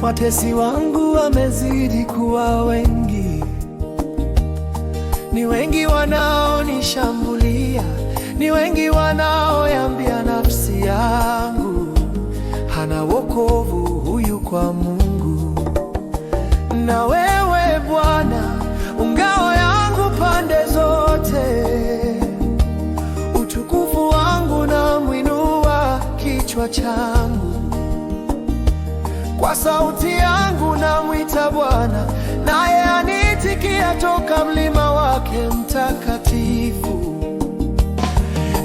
Watesi wangu wamezidi kuwa wengi, ni wengi wanaonishambulia, ni wengi wanaoiambia nafsi yangu, hana wokovu huyu kwa Mungu. Na wewe Bwana ngao yangu pande zote, utukufu wangu na mwinua kichwa changu. Kwa sauti yangu namwita Bwana, naye anitikia toka mlima wake mtakatifu.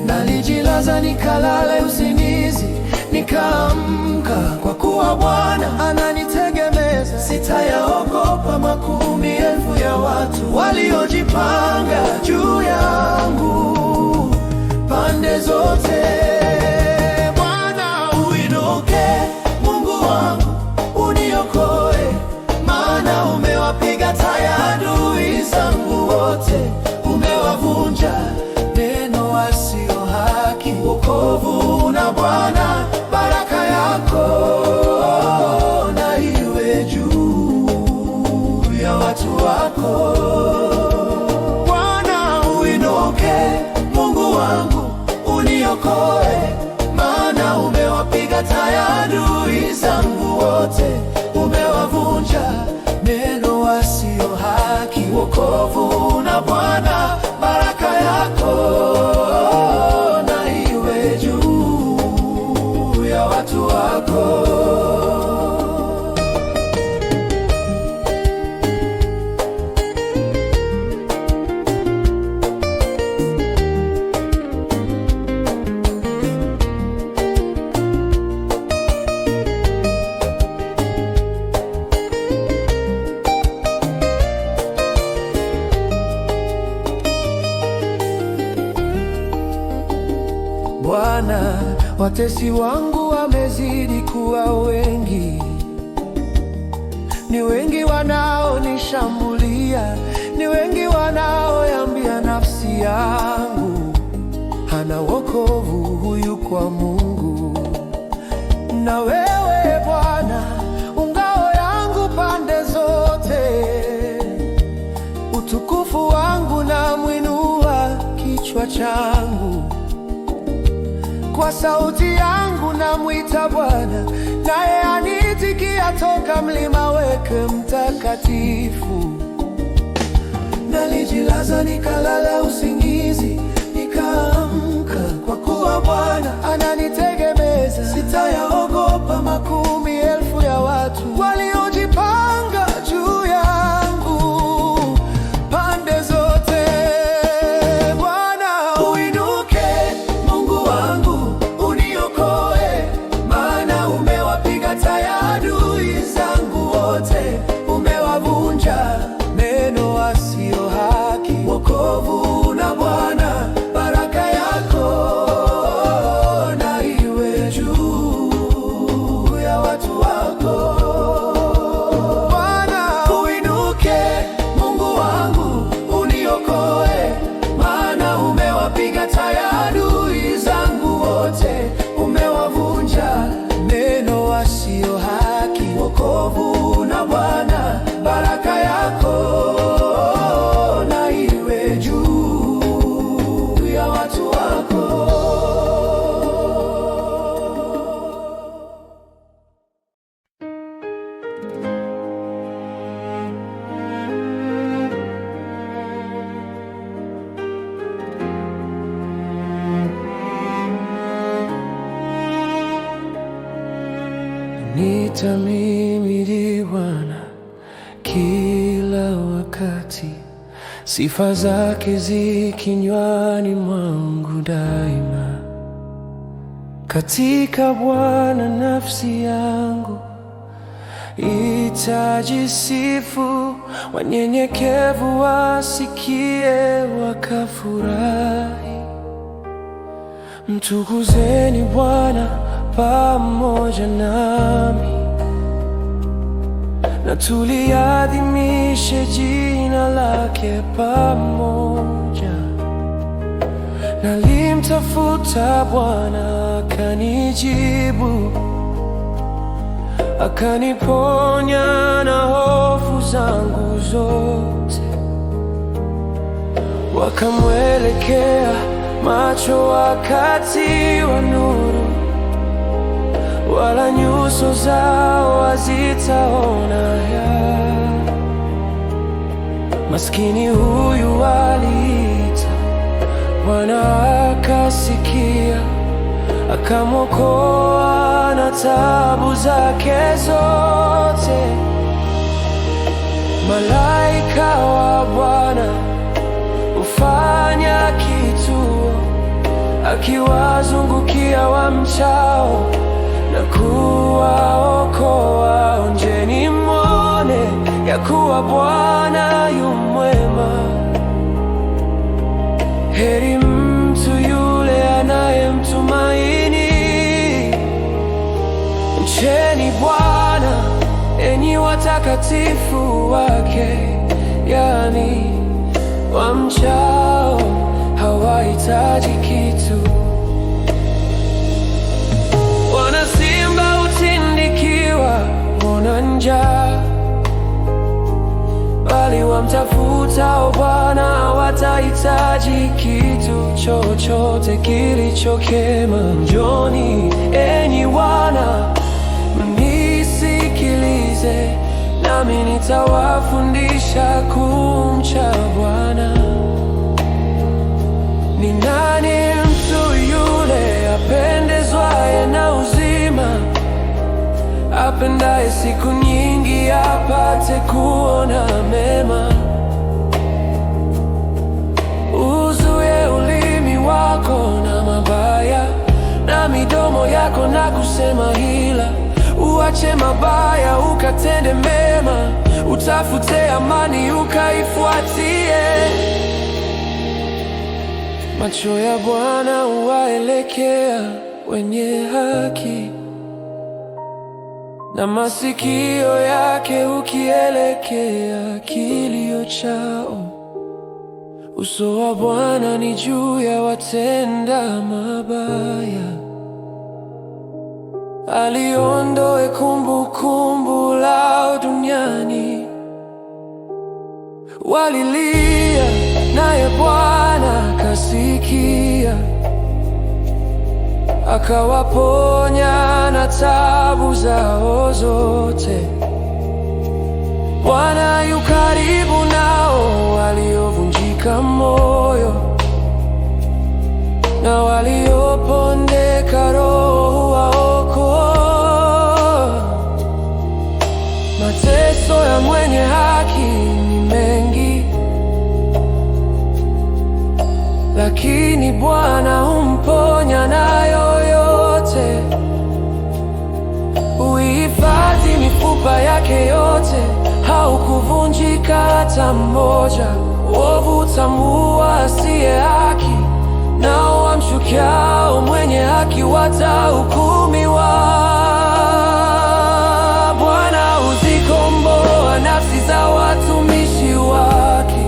Nalijilaza nikalale usingizi, nikaamka, kwa kuwa Bwana ananitegemeza. Sitayaogopa makumi elfu ya watu waliojipanga juu yangu pande zote. Bwana uinuke, Mungu wangu uniokoe, maana umewapiga taya adui zangu wote. Umewavunja neno wasio haki. Wokovu na Bwana, baraka yako na iwe juu ya watu wako. Bwana uinuke, Mungu wangu uniokoe, maana umewapiga taya adui zangu wote. Umewavunja neno wasio haki. Wokovu na Bwana, baraka yako na iwe juu ya watu wako. Bwana, watesi wangu wamezidi kuwa wengi, ni wengi wanaonishambulia, ni wengi wanaoiambia nafsi yangu, hana wokovu huyu kwa Mungu. Na wewe Bwana ngao yangu pande zote, utukufu wangu na mwinua kichwa changu. Kwa sauti yangu namwita Bwana, naye anitikia toka mlima wake mtakatifu. Nalijilaza nikalala usingizi, nikaamka, kwa kuwa Bwana ananitegemeza. Sitayaogopa makumi elfu ya watu waliojipanga juu yangu pande zote. Bwana uinuke, Mungu wangu uniokoe, maana umewapiga taya adui zangu wote. Umewavunja neno wasio haki. Wokovu na Bwana, baraka yako na iwe juu ya watu wako. Bwana uinuke, Mungu wangu uniokoe, maana umewapiga taya adui zangu wote. Umewavunja neno wasio haki. Wokovu na Bwana, baraka yako na iwe juu ya watu wako. Nitamhimidi Bwana kila wakati, sifa zake zi kinywani mwangu daima. Katika Bwana nafsi yangu itajisifu, wanyenyekevu wasikie wakafurahi. Mtukuzeni Bwana pamoja nami, na tuliadhimishe jina lake pamoja. Nalimtafuta Bwana akanijibu, akaniponya na hofu zangu zote. Wakamwelekea macho wakati wa nuru, wala nyuso zao hazitaona haya. Maskini huyu aliita, Bwana akasikia, akamwokoa na taabu zake zote. Malaika wa Bwana hufanya kituo, akiwazungukia wamchao na kuwaokoa. Onjeni mwone ya kuwa Bwana yu mwema. Heri mtu yule anayemtumaini. Mcheni Bwana enyi watakatifu wake, yani wamchao hawahitaji kitu. Wana simba hutindikiwa wana njaa, bali wamtafutao Bwana hawatahitaji kitu chochote kilicho chema. Njoni enyi wana, mnisikilize, nami nitawafundisha kumcha Bwana. Ni nani mtu yule apendezwaye na uzima, apendaye siku nyingi apate kuona mema? Uzuie ulimi wako na mabaya, na midomo yako na kusema hila. Uache mabaya ukatende mema, utafute amani ukaifuatie. Macho ya Bwana huwaelekea wenye haki, na masikio yake hukielekea kilio chao. Uso wa Bwana ni juu ya watenda mabaya, aliondoe kumbukumbu lao duniani. Walilia naye Bwana akasikia, akawaponya na taabu zao zote. Bwana yu karibu nao waliovunjika moyo, na waliopondeka roho huwaokoa. Mateso ya mwenye haki ni mengi, lakini Bwana humponya nayo yote. Huihifadhi mifupa yake yote, haukuvunjika hata mmoja. Uovu utamuua asiye haki, nao wamchukiao mwenye haki watahukumiwa. Bwana huzikomboa nafsi za watumishi wake,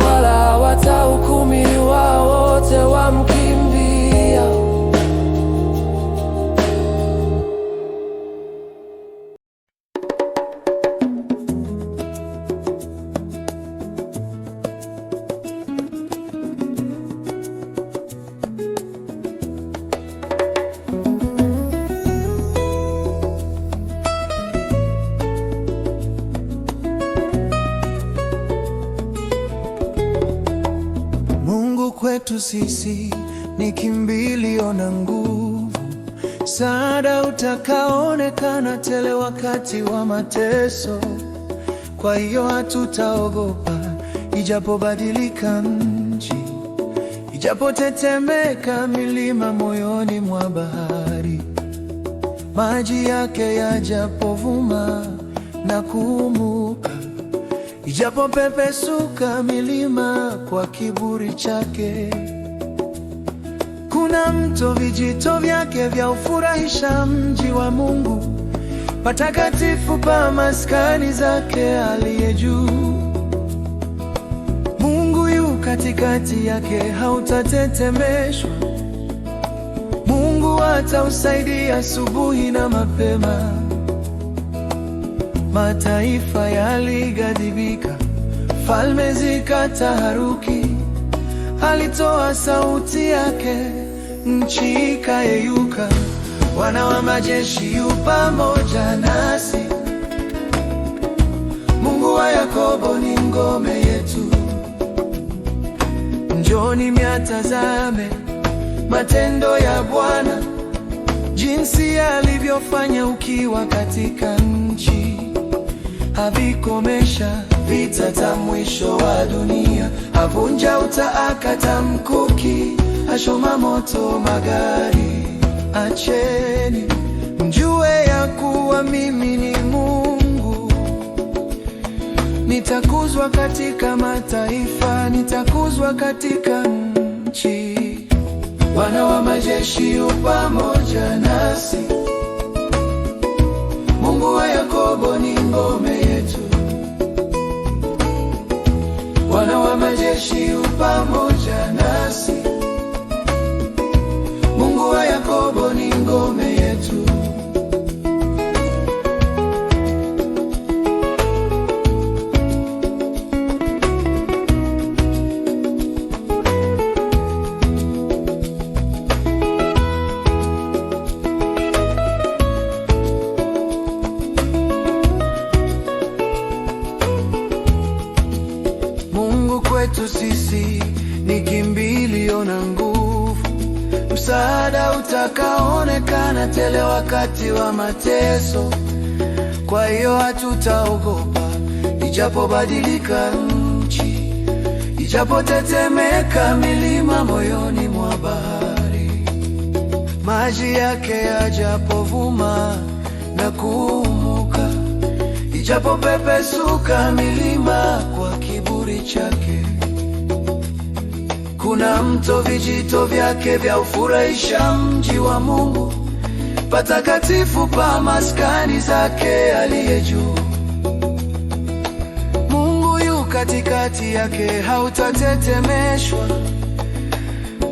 wala hawatahukumiwa wote wamkimbia. Kwetu sisi ni kimbilio na nguvu, msaada utakaoonekana tele wakati wa mateso. Kwa hiyo hatutaogopa, ijapobadilika nchi, ijapotetemeka milima moyoni mwa bahari. maji yake yajapovuma na kuumuka, ijapopepesuka milima kwa kiburi chake. Kuna mto, vijito vyake vya ufurahisha mji wa Mungu, patakatifu pa maskani zake aliye juu. Mungu yu katikati yake, hautatetemeshwa. Mungu atausaidia asubuhi na mapema. Mataifa yalighadhibika, falme zikataharuki. Alitoa sauti yake, nchi ikayeyuka. Bwana wa majeshi yu pamoja nasi. Mungu wa Yakobo ni ngome yetu. Njoni myatazame matendo ya Bwana, jinsi alivyofanya ukiwa katika nchi. Avikomesha vita ta mwisho wa dunia, avunja uta, akata mkuki, ashoma moto magari. Acheni mjue ya kuwa mimi ni Mungu. Nitakuzwa katika mataifa, nitakuzwa katika nchi. Bwana wa majeshi yu pamoja nasi. Mungu wa Yakobo ni ngome yetu. Bwana wa majeshi yu pamoja nasi. Mungu wa Yakobo ni ngome yetu. Mungu kwetu sisi ni kimbilio na nguvu, msaada utakaoonekana tele wakati wa mateso. Kwa hiyo hatutaogopa, ijapobadilika nchi, ijapotetemeka milima moyoni mwa bahari. Maji yake yajapovuma na kuumuka, ijapopepesuka milima kwa kiburi chake. Kuna mto, vijito vyake vya ufurahisha mji wa Mungu, patakatifu pa maskani zake aliye juu. Mungu yu katikati yake, hautatetemeshwa.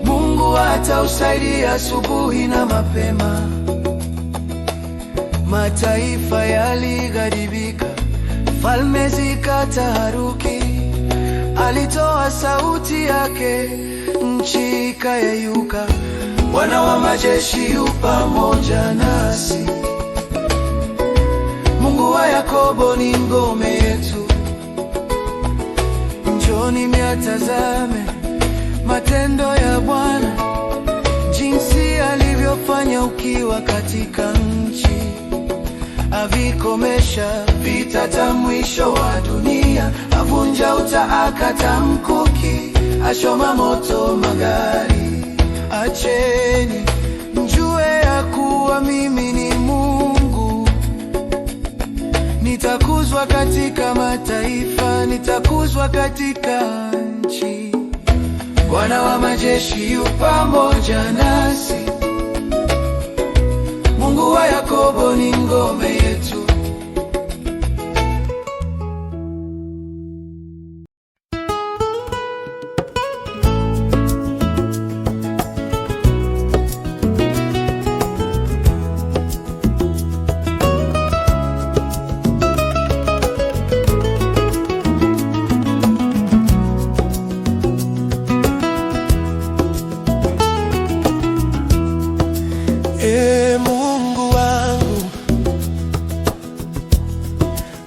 Mungu atausaidia asubuhi na mapema. Mataifa yalighadhibika, falme zikataharuki. Alitoa sauti yake, nchi ikayeyuka. Bwana wa majeshi yu pamoja nasi. Mungu wa Yakobo ni ngome yetu. Njoni myatazame matendo ya Bwana, jinsi alivyofanya ukiwa katika nchi. Avikomesha vita ta mwisho wa dunia, avunja uta, akata mkuki, ashoma moto magari. Acheni mjue ya kuwa mimi ni Mungu. Nitakuzwa katika mataifa, nitakuzwa katika nchi. Bwana wa majeshi yu pamoja nasi. Mungu wa Yakobo ni ngome yetu. Mungu wangu,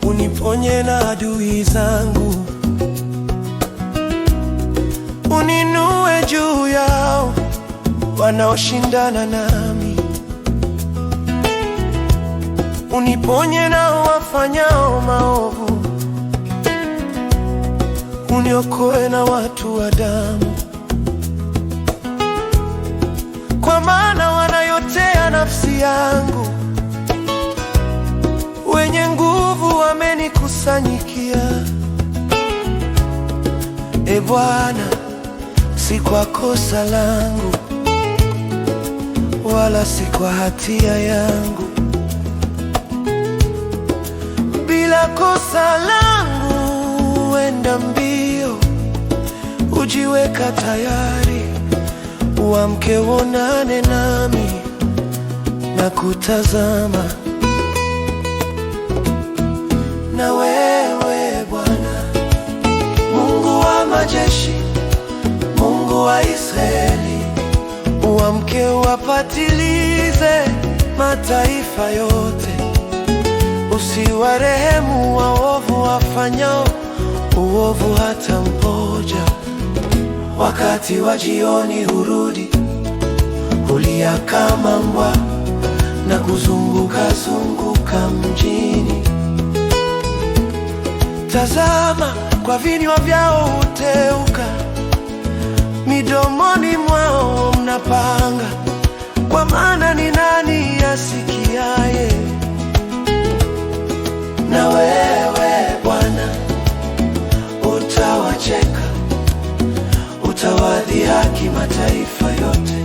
uniponye na adui zangu, uninue juu yao wanaoshindana nami, uniponye na wafanyao maovu, uniokoe na watu wa damu, kwa maana wanayotea nafsi yangu wenye nguvu wamenikusanyikia. E Bwana, si kwa kosa langu, wala si kwa hatia yangu. Bila kosa langu wenda mbio, ujiweka tayari, uamke uonane nami na kutazama. Na wewe Bwana, Mungu wa majeshi, Mungu wa Israeli, uamke uwapatilize mataifa yote. Usiwarehemu waovu wafanyao uovu hata mmoja. Wakati wa jioni hurudi, hulia kama mbwa na kuzunguka zunguka mjini. Tazama, kwa vinywa vyao huteuka, midomoni mwao mnapanga. Kwa maana ni nani asikiaye? Na wewe Bwana utawacheka, utawadhihaki mataifa yote.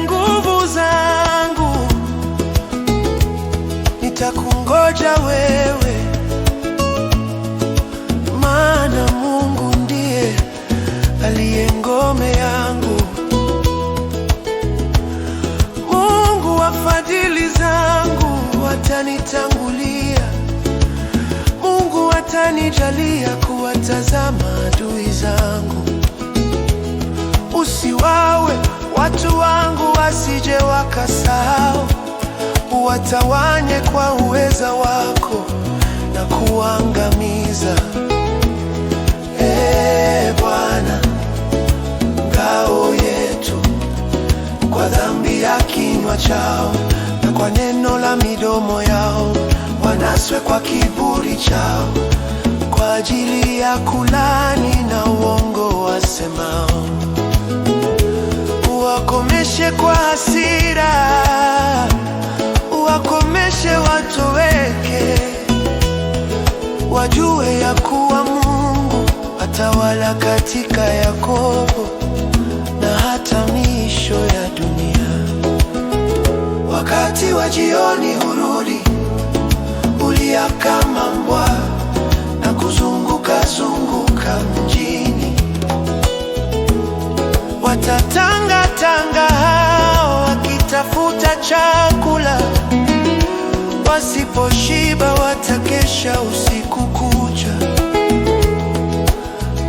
Nguvu zangu, nitakungoja wewe, maana Mungu ndiye aliye ngome yangu. Mungu wa fadhili zangu atanitangulia. Mungu atanijalia kuwatazama adui zangu. Usiwawe watu wangu wasije wakasahau, uwatawanye kwa uweza wako na kuangamiza. Bwana, ngao yetu, kwa dhambi ya kinywa chao na kwa neno la midomo yao, wanaswe kwa kiburi chao, kwa ajili ya kulani na uongo wasemao. Uwakomeshe kwa hasira, uwakomeshe watoweke, wajue ya kuwa Mungu atawala katika Yakobo na hata miisho ya dunia. Wakati wa jioni hurudi, hulia kama mbwa na kuzunguka zunguka mjini. Watatangatanga hao wakitafuta chakula, wasiposhiba watakesha usiku kucha.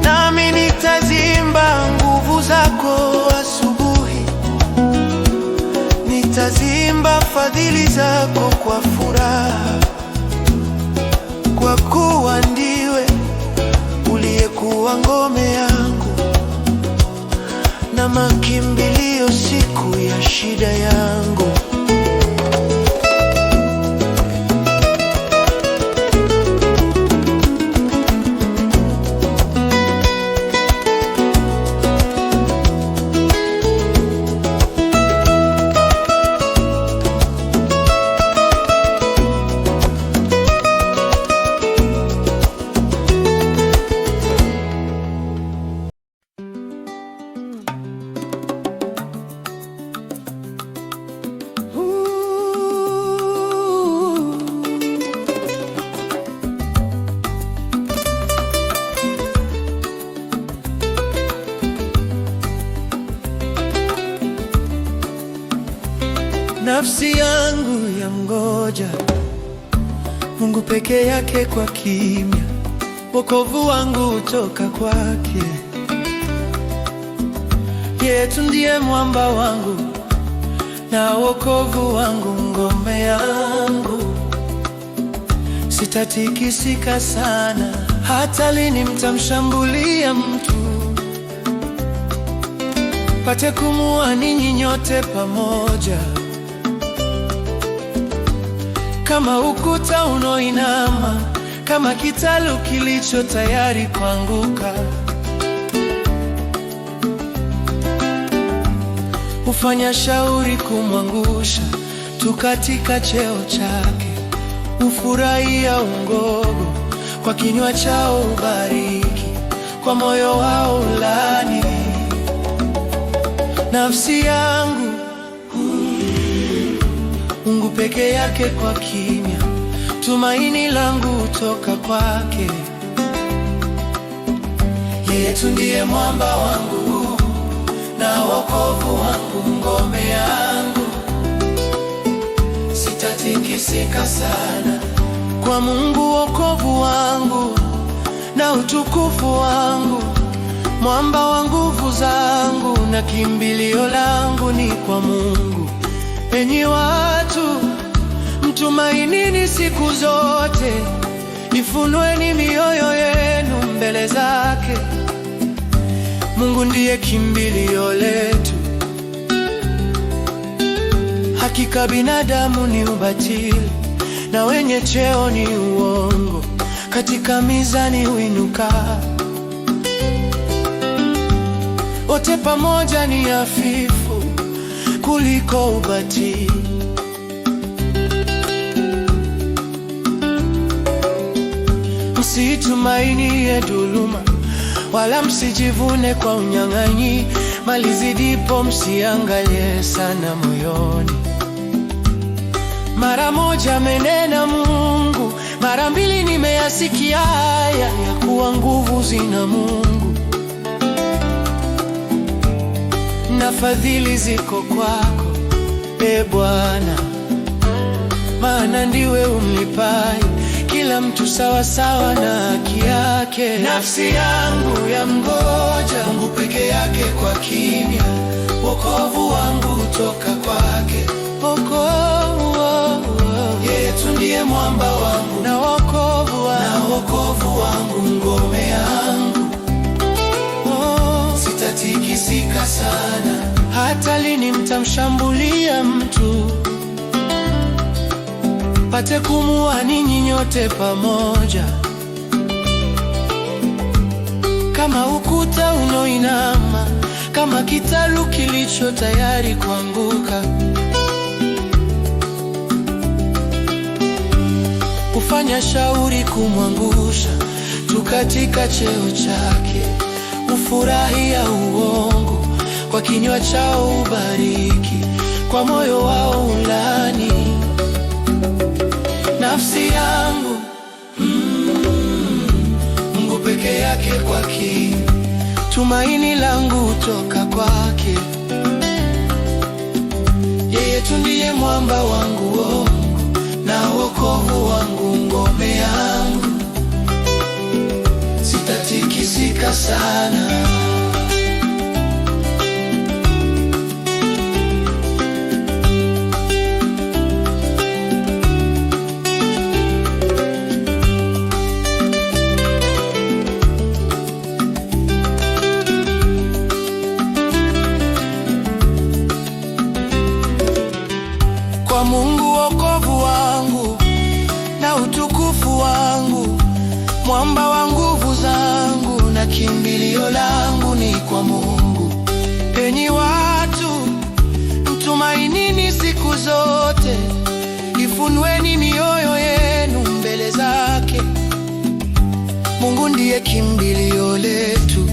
Nami nitazimba nguvu zako asubuhi, nitazimba fadhili zako kwa furaha, kwa kuwa ndiwe uliyekuwa ngome yangu na makimbilio siku ya shida yangu. Nafsi yangu ya mgoja Mungu peke yake kwa kimya, wokovu wangu utoka kwake. Yetu ndiye mwamba wangu na wokovu wangu, ngome yangu. Sitatikisika sana, hata lini mtamshambulia mtu? Pate kumuua ninyi nyote pamoja. Kama ukuta unoinama, kama kitalu kilicho tayari kuanguka. Hufanya shauri kumwangusha tu katika cheo chake. Hufurahia ungogo, kwa kinywa chao ubariki, kwa moyo wao ulani. Nafsi yangu Mungu peke yake kwa kimya, tumaini langu hutoka kwake. Yeye tu ndiye mwamba wangu na wokovu wangu, ngome yangu, sitatikisika sana. Kwa Mungu wokovu wangu na utukufu wangu, mwamba wa nguvu zangu na kimbilio langu ni kwa Mungu. Enyi watu, mtumainini siku zote, ifunueni mioyo yenu mbele zake. Mungu ndiye kimbilio letu. Hakika binadamu ni ubatili na wenye cheo ni uongo, katika mizani huinuka. Wote pamoja ni hafifu kuliko ubatili. Msitumainie dhuluma, wala msijivune kwa unyang'anyi. Mali zidipo msiangalie sana moyoni. Mara moja amenena Mungu, mara mbili nimeyasikia haya, ya kuwa nguvu zina Mungu na fadhili ziko kwako, e Bwana, maana ndiwe umlipaye kila mtu sawa sawa na haki yake. Nafsi yangu yamngoja Mungu peke yake kwa kimya, wokovu wangu hutoka kwake. Yeye tu ndiye mwamba wangu na wokovu wangu, ngome yangu, sitatikisika sana. Hata lini mtamshambulia mtu, pate kumuua ninyi nyote pamoja? Kama ukuta unoinama, kama kitalu kilicho tayari kuanguka. Hufanya shauri kumwangusha tu katika cheo chake. Hufurahia uongo, kwa kinywa chao ubariki, kwa moyo wao ulani. Nafsi yangu Mungu peke yake kwa kimya, tumaini langu hutoka kwake. Yeye tu ndiye mwamba wangu na wokovu wangu, ngome yangu, sitatikisika sana. Kwa Mungu wokovu wangu na utukufu wangu, mwamba wa nguvu zangu na kimbilio langu ni kwa Mungu. Enyi watu, mtumainini siku zote, ifunueni mioyo yenu mbele zake. Mungu ndiye kimbilio letu.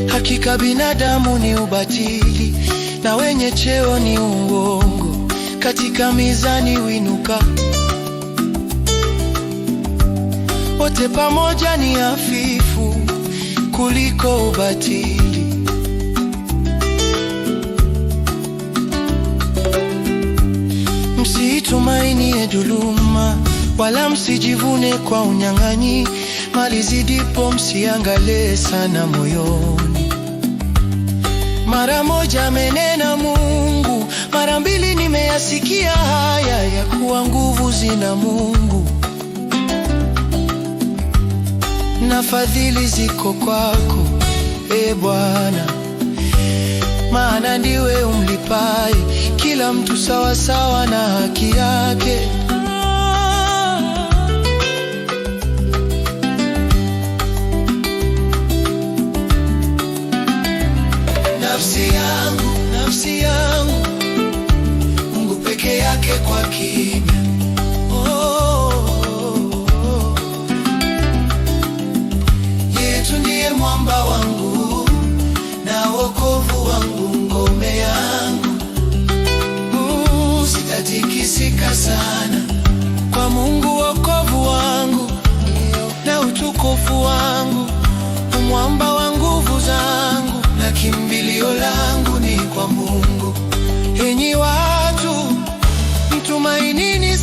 Hakika binadamu ni ubatili na wenye cheo ni uongo, katika mizani huinuka. Wote pamoja ni hafifu kuliko ubatili. Msitumainie dhuluma, wala msijivune kwa unyang'anyi. Mali zidipo msiangalie sana moyoni. Mara moja amenena Mungu, mara mbili nimeyasikia haya, ya kuwa nguvu zina Mungu na fadhili ziko kwako, e Bwana, maana ndiwe umlipaye kila mtu sawa sawa na haki yake. nafsi yangu, Mungu peke yake kwa kimya. Yesu ndiye mwamba wangu na wokovu wangu, ngome yangu, sitatikisika sana. Kwa Mungu wokovu wangu na utukufu wangu, mwamba wa nguvu zangu, na kimbilio langu ni kwa Mungu. Enyi watu, mtumainini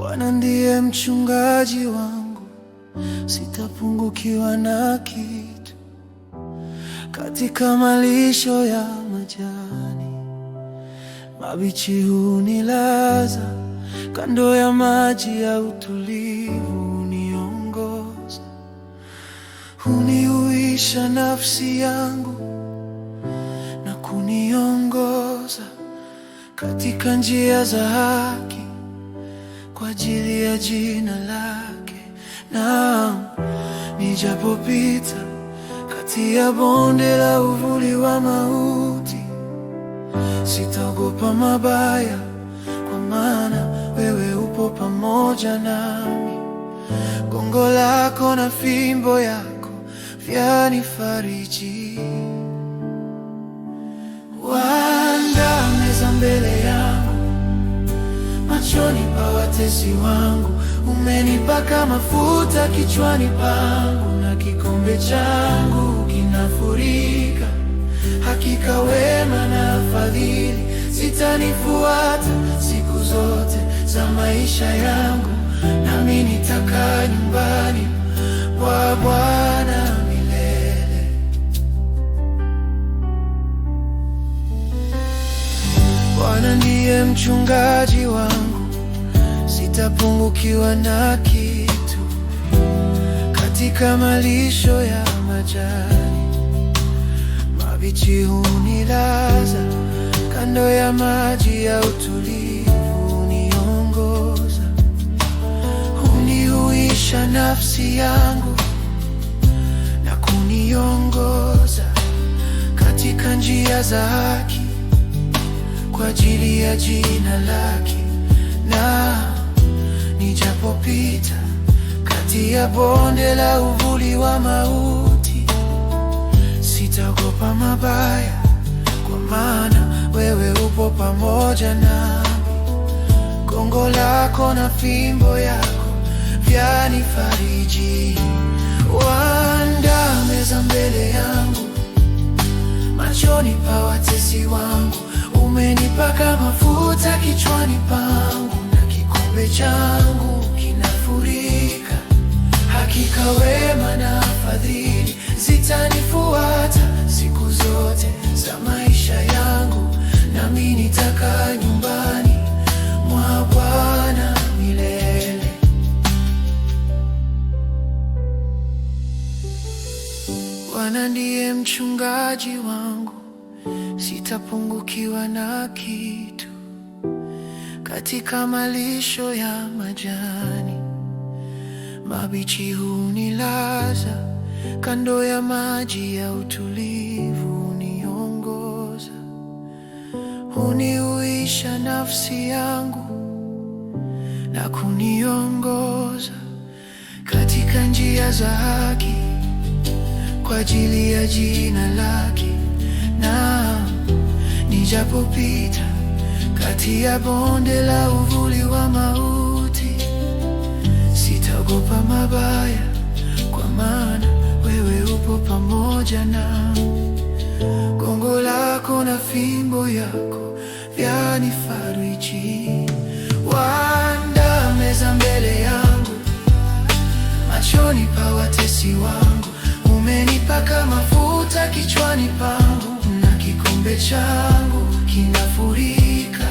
Bwana ndiye mchungaji wangu, sitapungukiwa na kitu. Katika malisho ya majani mabichi hunilaza, kando ya maji ya utulivu huniongoza. Hunihuisha nafsi yangu na kuniongoza katika njia za haki kwa ajili ya jina lake. Naam, nijapopita kati ya bonde la uvuli wa mauti, sitaogopa mabaya, kwa maana wewe upo pamoja nami. Gongo lako na fimbo yako vyanifariji. Waandaa meza mbele yangu machoni pa watesi wangu. Umenipaka mafuta kichwani pangu, na kikombe changu kinafurika. Hakika wema na fadhili zitanifuata siku zote za maisha yangu, nami nitakaa nyumbani mwa Bwana milele. Bwana ndiye mchungaji wangu, sitapungukiwa na kitu. Katika malisho ya majani mabichi hunilaza, kando ya maji ya utulivu huniongoza. Hunihuisha nafsi yangu na kuniongoza katika njia za haki kwa ajili ya jina lake. Na nijapopita kati ya bonde la uvuli wa mauti, sitaogopa mabaya, kwa maana wewe upo pamoja nami. Gongo lako na fimbo yako vyanifariji. Waandaa meza mbele yangu machoni pa watesi wangu. Umenipaka mafuta kichwani pangu, na kikombe changu kinafurika. Hakika wema na fadhili zitanifuata siku zote za maisha yangu, nami nitakaa nyumbani mwa Bwana milele. Bwana ndiye mchungaji wangu, sitapungukiwa na kitu. Katika malisho ya majani mabichi hunilaza, kando ya maji ya utulivu huniongoza. Hunihuisha nafsi yangu na kuniongoza katika njia za haki kwa ajili ya jina lake. Na nijapopita kati ya bonde la uvuli wa mauti, sitaogopa mabaya, kwa maana wewe upo pamoja nami. Gongo lako na fimbo yako vyanifariji. Waandaa meza mbele yangu machoni pa watesi wangu. Umenipaka mafuta kichwani pangu, na kikombe changu kinafurika.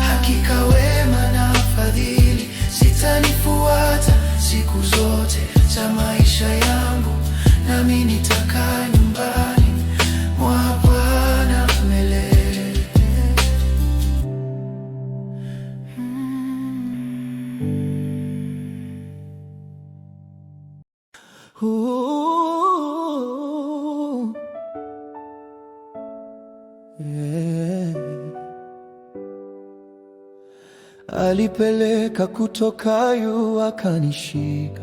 Hakika wema na fadhili zitanifuata siku zote za maisha yangu, nami nitakaa nyumbani mwa Bwana milele. Alipeleka kutoka yu akanishika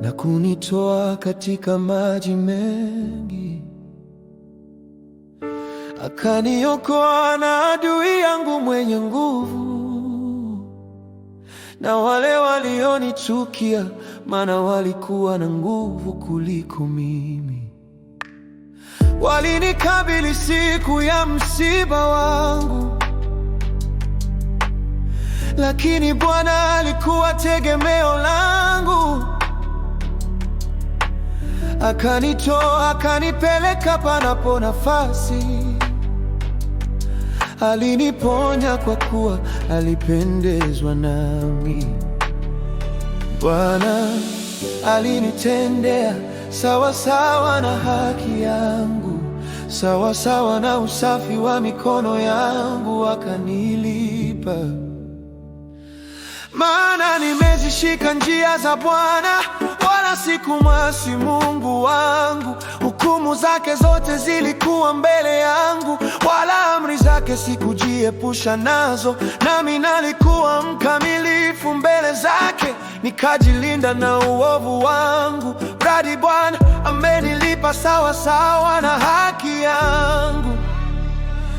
na kunitoa katika maji mengi, akaniokoa na adui yangu mwenye nguvu, na wale walionichukia, maana walikuwa na nguvu kuliko mimi. Walinikabili siku ya msiba wangu, lakini Bwana alikuwa tegemeo langu. Akanitoa, akanipeleka panapo nafasi. Aliniponya kwa kuwa alipendezwa nami. Bwana alinitendea sawa sawa na haki yangu, sawa sawa na usafi wa mikono yangu akanilipa. Maana nimezishika njia za Bwana, wala sikumwasi Mungu wangu. Hukumu zake zote zilikuwa mbele yangu, wala amri zake sikujiepusha nazo. Nami nalikuwa mkamilifu mbele zake, nikajilinda na uovu wangu. Mradi Bwana amenilipa sawa sawa na haki yangu,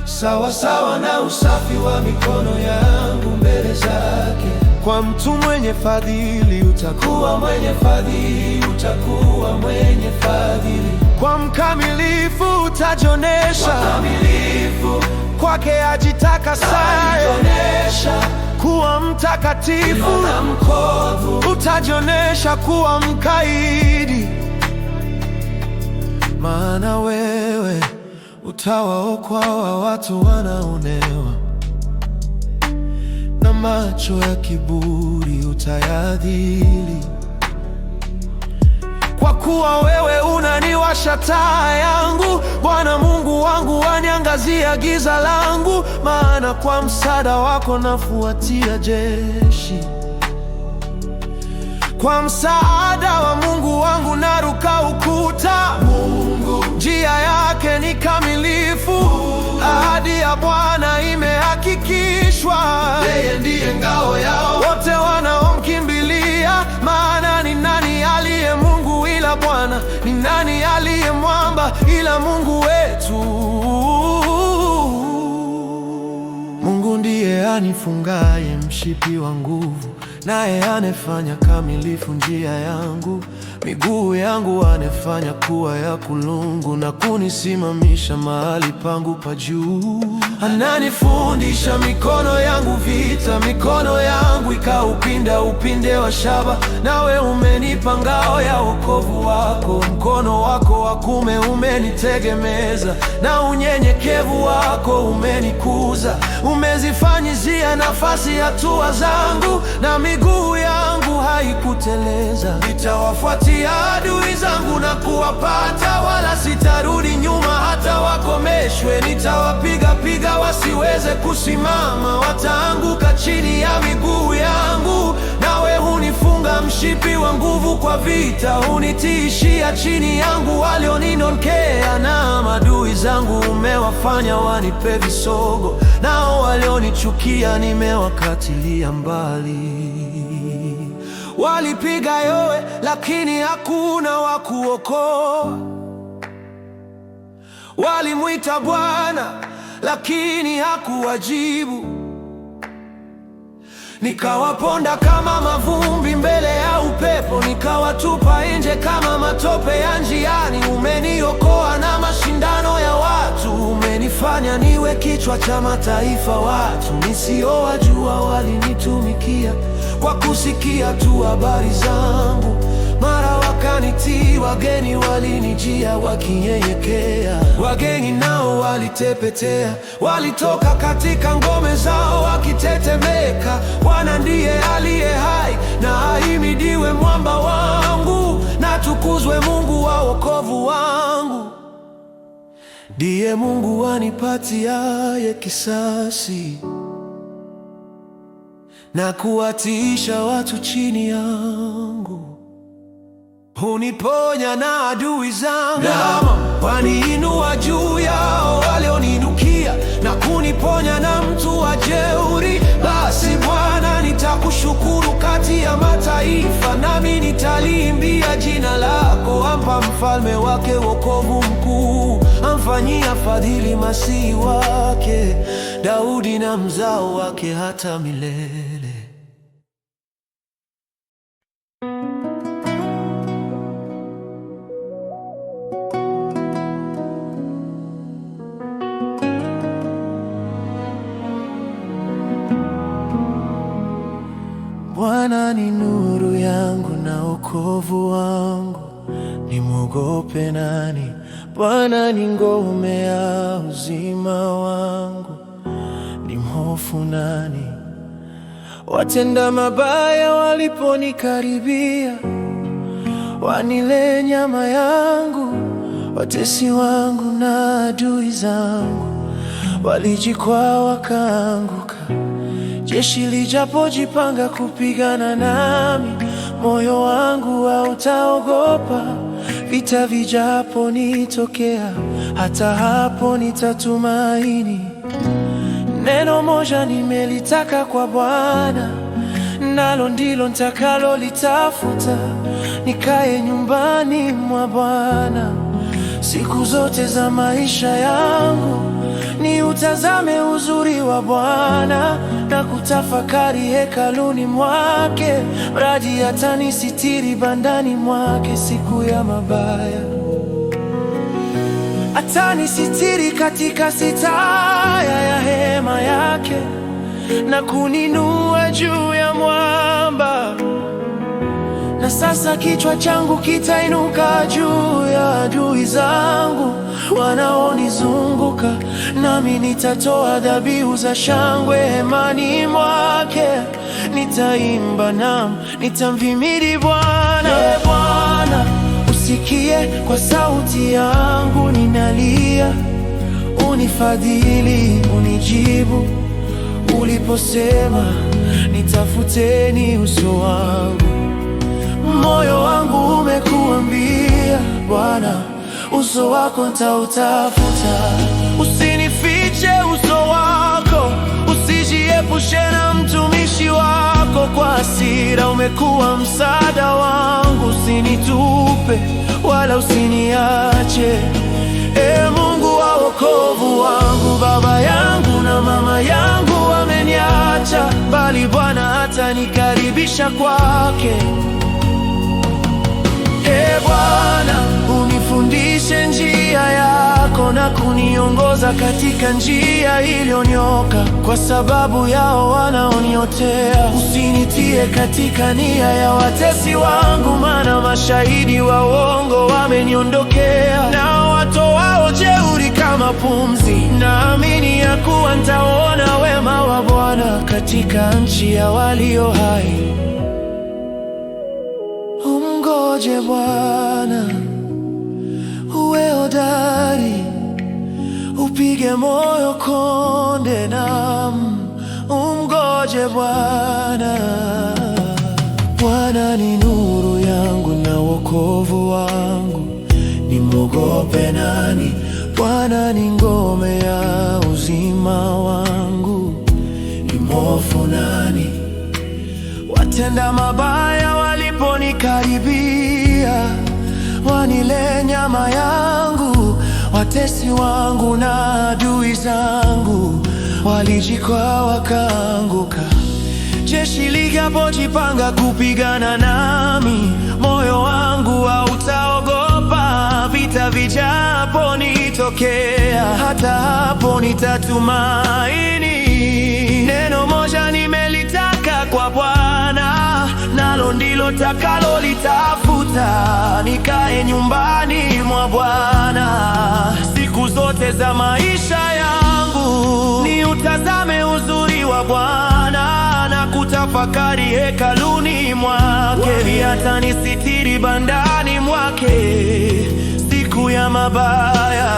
sawa sawa na usafi wa mikono yangu mbele zake. Kwa mtu mwenye fadhili utakuwa mwenye fadhili, utakuwa mwenye fadhili. Kwa mkamilifu utajonesha mkamilifu, kwake ajitakasaye kuwa mtakatifu. Utajonesha kuwa mkaidi, maana wewe utawaokoa watu wanaonewa, na macho ya kiburi utayadhili. Kwa kuwa wewe unaniwasha taa yangu, Bwana Mungu wangu waniangazia giza langu. Maana kwa msaada wako nafuatia jeshi, kwa msaada wa Mungu wangu naruka ukuta. Mungu njia yake ni kamilifu, ahadi ya Bwana imehakikishwa. Yeye ndiye ngao yao wote wanaomkimbilia. Maana ni nani aliye Mungu ila Bwana? Ni nani aliye mwamba ila Mungu wetu? Mungu ndiye anifungaye mshipi wa nguvu, naye anefanya kamilifu njia yangu. Miguu yangu anefanya kuwa ya kulungu, na kunisimamisha mahali pangu pa juu. Ananifundisha mikono yangu vita, mikono yangu ikaupinda upinde wa shaba. Nawe umenipa ngao ya wokovu wako, mkono wako wa kuume umenitegemeza, na unyenyekevu wako umenikuza. Umezifanyizia nafasi hatua zangu, na miguu yangu haikuteleza. Nitawafuatia adui zangu na kuwapata, wala sitarudi nyuma hata wakomeshwe. Nitawapiga piga wasiweze kusimama, wataanguka chini ya miguu yangu. Nawe hunifunga mshipi wa nguvu kwa vita, hunitiishia chini yangu walioninokea. Na adui zangu umewafanya wanipe visogo, nao walionichukia nimewakatilia mbali. Walipiga yowe lakini hakuna wa kuokoa, walimwita Bwana lakini hakuwajibu. Nikawaponda kama mavumbi mbele ya upepo, nikawatupa nje kama matope ya njiani. Umeniokoa na mashindano ya watu, umenifanya niwe kichwa cha mataifa. Watu nisiowajua walinitumikia, kwa kusikia tu habari zangu. Mara wakanitii, wageni walinijia wakinyenyekea. Wageni nao walitepetea, walitoka katika ngome zao wakitetemeka. Bwana ndiye aliye hai, na ahimidiwe mwamba wangu, na tukuzwe Mungu wa wokovu wangu. Ndiye Mungu anipatiaye kisasi, na kuwatiisha watu chini yangu. Huniponya na adui zangu, waniinua juu yao walioniinukia, na kuniponya na mtu wa jeuri. Basi Bwana, nitakushukuru kati ya mataifa, nami nitaliimbia jina lako. Ampa mfalme wake wokovu mkuu, amfanyia fadhili Masihi wake, Daudi na mzao wake hata milele. Bwana ni nuru yangu na wokovu wangu, nimwogope nani? Bwana ni ngome ya uzima wangu, nimhofu nani? Watenda mabaya waliponikaribia, wanile nyama yangu, watesi wangu na adui zangu walijikwaa wakaanguka. Jeshi lijapojipanga kupigana nami, moyo wangu hautaogopa. Vita vijaponitokea, hata hapo nitatumaini. Neno moja nimelitaka kwa Bwana, nalo ndilo nitakalolitafuta, nikae nyumbani mwa Bwana siku zote za maisha yangu, niutazame uzuri wa Bwana na kutafakari hekaluni mwake, mradi atanisitiri bandani mwake siku ya mabaya. Atanisitiri katika sitaya ya hema yake na kuninua juu ya mwamba. Na sasa kichwa changu kitainuka juu ya adui zangu wanaonizunguka, nami nitatoa dhabihu za shangwe hemani mwake. Nitaimba nam nitamhimidi Bwana. Ee Bwana, usikie kwa sauti yangu ninalia, unifadhili, unijibu. Uliposema nitafuteni uso wangu, moyo wangu umekuambia Bwana, uso wako nitautafuta. Usinifiche uso wako, usijiepushe na mtumishi wako. Kwa hasira umekuwa msaada wangu, usinitupe wala usiniache. Ee Mungu wa wokovu wangu, baba yangu na mama yangu wameniacha, bali Bwana atanikaribisha kwake. Ee Bwana, unifundishe njia yako na kuniongoza katika njia iliyonyoka, kwa sababu yao wanaoniotea. Usinitie katika nia ya watesi wangu, maana mashahidi wa uongo wameniondokea, nao watoao jeuri kama pumzi. Naamini ya kuwa nitaona wema wa Bwana katika nchi ya walio hai. Umngoje Bwana, uwe hodari, upige moyo konde, nam umngoje Bwana. Bwana ni nuru yangu na wokovu wangu, nimwogope nani? Bwana ni ngome ya uzima wangu, nimhofu nani? Watenda mabaya waliponikaribia, wanile nyama yangu, watesi wangu na adui zangu walijikwaa wakaanguka. Jeshi likapojipanga kupigana nami, moyo wangu hautaogopa. Vita vijaponitokea, hata hapo nitatumaini. Neno moja nimelitaka kwa Bwana, nalo ndilo takalolitafuta, nikae nyumbani mwa Bwana siku zote za maisha yangu, niutazame uzuri wa Bwana na kutafakari hekaluni mwake. Atanisitiri bandani mwake siku ya mabaya,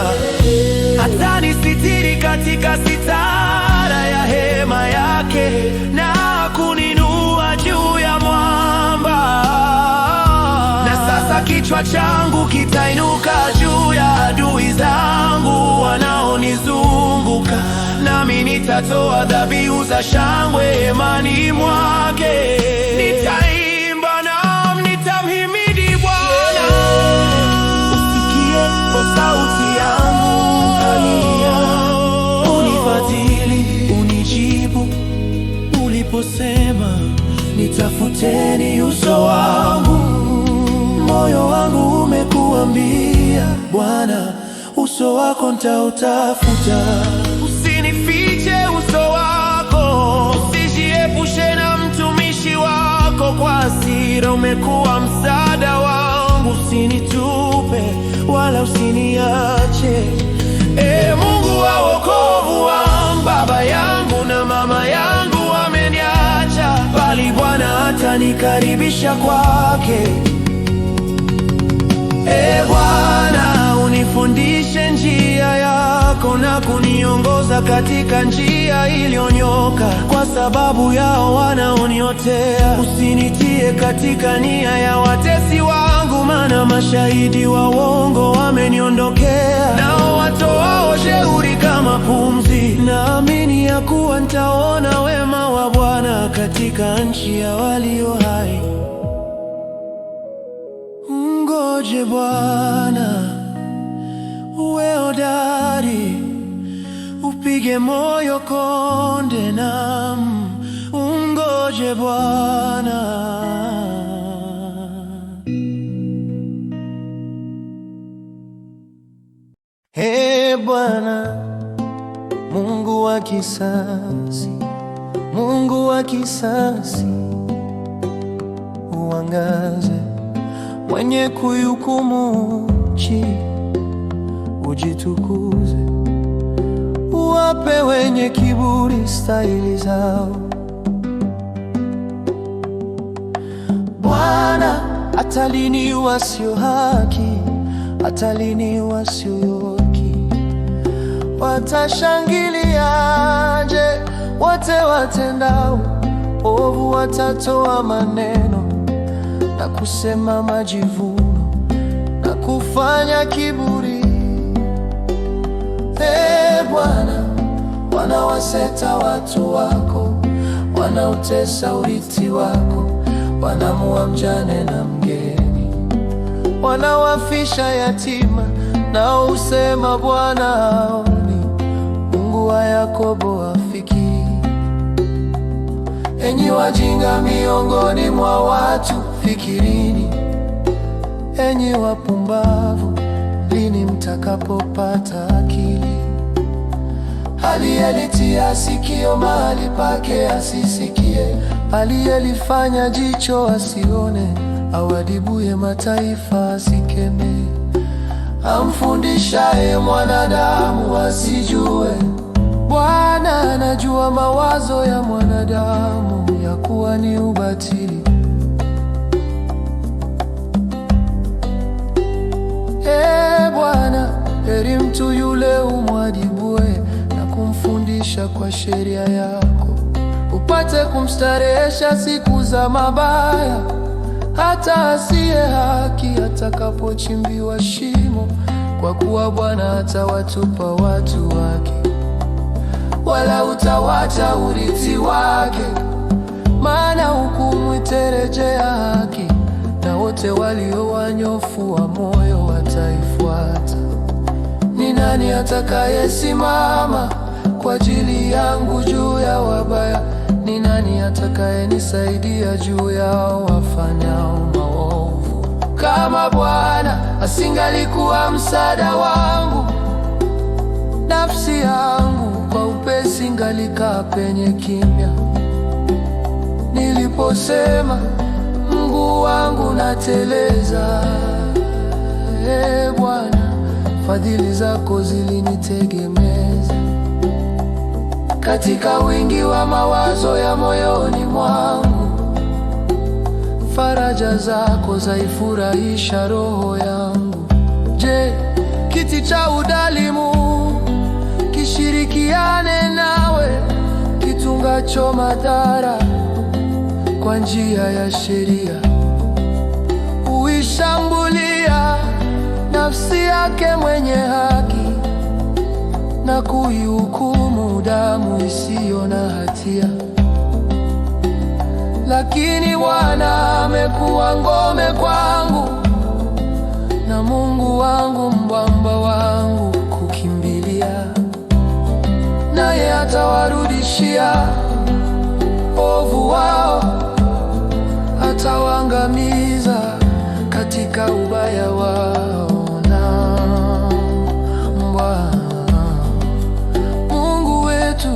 atanisitiri katika sitara ya hema yake na kuninua juu ya mwamba. Na sasa kichwa changu kitainuka juu ya adui zangu wanaonizunguka, nami nitatoa dhabihu za shangwe hemani mwake. Nitaimba nam nitamhimidi Bwana. Usikie kwa sauti yangu nalia, unifadhili, unijibu. Uliposema nitafuteni uso wangu, moyo wangu umekuambia Bwana, uso wako nitautafuta. Usinifiche uso wako, usijiepushe na mtumishi wako. mazingira, umekuwa msaada wangu. Usinitupe wala usiniache, Mungu wa wokovu wangu. Baba yangu na mama yangu wameniacha, bali Bwana atanikaribisha kwake. Bwana, unifundishe njia yako na kuniongoza katika njia iliyonyoka, kwa sababu yao wanaoniotea. Usinitie katika nia ya watesi wangu, maana mashahidi wa uongo wameniondokea, nao watoao jeuri kama pumzi. Naamini ya kuwa nitaona wema wa Bwana katika nchi ya walio hai. Ngoje Bwana, uwe hodari, upige moyo konde, nam ungoje Bwana. Bwana, Mungu wa kisasi, Mungu wa kisasi, uangaze mwenye kuhukumu nchi, ujitukuze, uwape wenye kiburi stahili zao. Bwana, hata lini wasio haki, hata lini wasio haki? Watashangiliaje wote watendao ovu? Watatoa maneno na kusema majivuno na kufanya kiburi. Bwana, wanawaseta watu wako, wanautesa urithi wako, wanamua mjane na mgeni, wanawafisha yatima, nao usema Bwana haoni. Mungu wa Yakobo afikiri. Enyi wajinga miongoni mwa watu, fikirini. Enyi wapumbavu, lini mtakapopata akili? Aliyelitia sikio mahali pake asisikie, aliyelifanya jicho asione, awadibuye mataifa asikeme, amfundishaye mwanadamu asijue. Bwana anajua mawazo ya mwanadamu, ya kuwa ni ubatili. Bwana, heri mtu yule umwadibue na kumfundisha kwa sheria yako, upate kumstarehesha siku za mabaya, hata asiye haki atakapochimbiwa shimo. Kwa kuwa Bwana atawatupa watu wake, wala utawacha urithi wake. Maana hukumu itarejea haki, na wote walio wanyofu wa moyo wataifuata. Ni nani atakayesimama kwa ajili yangu juu ya wabaya? Ni nani atakayenisaidia juu yao wafanyao maovu? Kama Bwana asingalikuwa msaada wangu, nafsi yangu kwa upesi ngalikaa penye kimya. Niliposema Mungu wangu nateleza, Bwana, fadhili zako zilinitegemeza. Katika wingi wa mawazo ya moyoni mwangu, faraja zako zaifurahisha roho yangu. Je, kiti cha udhalimu kishirikiane nawe, kitungacho madhara kwa njia ya sheria? Huishambulia nafsi yake mwenye haki, na kuihukumu damu isiyo na hatia. Lakini Bwana amekuwa ngome kwangu, na Mungu wangu mwamba wangu kukimbilia. Naye atawarudishia ovu wao, atawaangamiza katika ubaya wao. Mungu wetu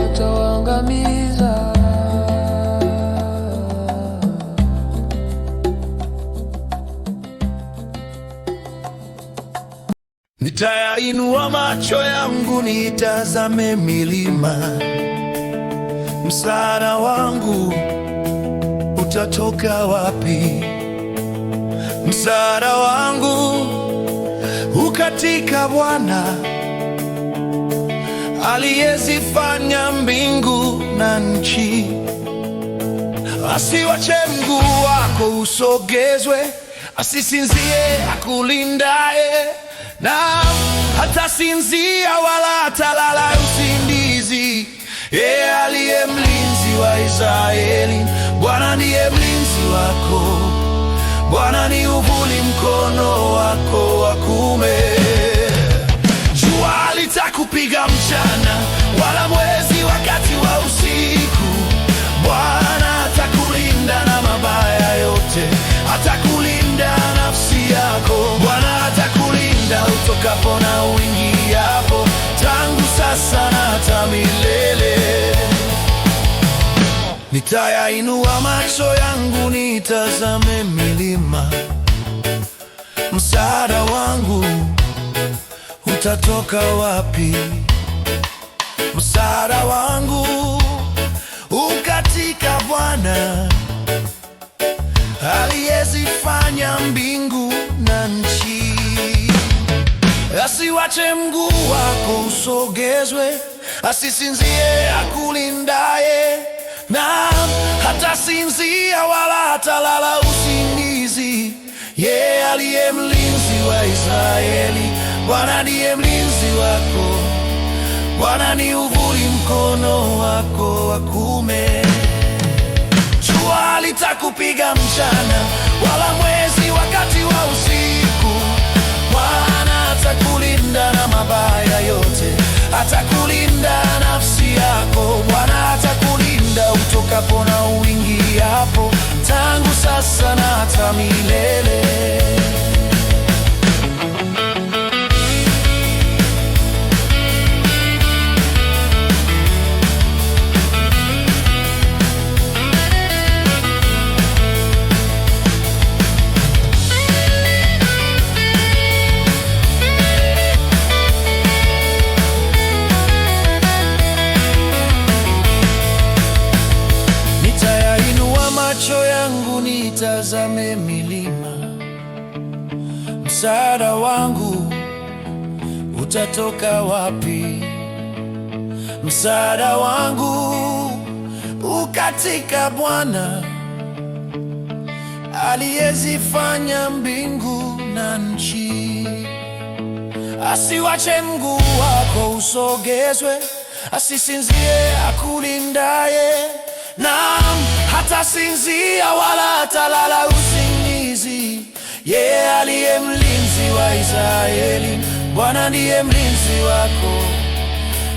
atawaangamiza. Nitayainua macho yangu nitazame milima, msaada wangu utatoka wapi? Msaada wangu ukatika Bwana aliyezifanya mbingu na nchi. Asiwache mguu wako usogezwe, asisinzie akulindaye, na hatasinzia wala hatalala usingizi. Yeye aliye mlinzi wa Israeli, Bwana ndiye mlinzi wako. Bwana ni uvuli mkono wako wa kuume. Jua halitakupiga mchana, wala mwezi wakati wa usiku. Bwana atakulinda na mabaya yote, atakulinda nafsi yako. Bwana atakulinda utokapo na uingiapo, tangu sasa na hata milele. Nitayainua macho yangu nitazame milima, msaada wangu utatoka wapi? Msaada wangu ukatika Bwana aliyezifanya mbingu na nchi. Asiwache mguu wako usogezwe, asisinzie akulindaye, na hatasinzia wala hatalala usingizi. Yeye aliye mlinzi wa Israeli, Bwana ndiye mlinzi wako. Bwana ni uvuli mkono wako wa kuume. Jua halitakupiga mchana, wala mwezi wakati wa usiku. Bwana atakulinda na mabaya yote, atakulinda nafsi yako. Bwana atakulinda utokapo na uingiapo, tangu sasa na hata milele. Macho yangu nitazame milima, msaada wangu utatoka wapi? Msaada wangu ukatika Bwana aliyezifanya mbingu na nchi. Asiwache mguu wako usogezwe, asisinzie akulindaye, naam, hatasinzia wala hatalala usingizi. Yeye aliye mlinzi wa Israeli, Bwana ndiye mlinzi wako.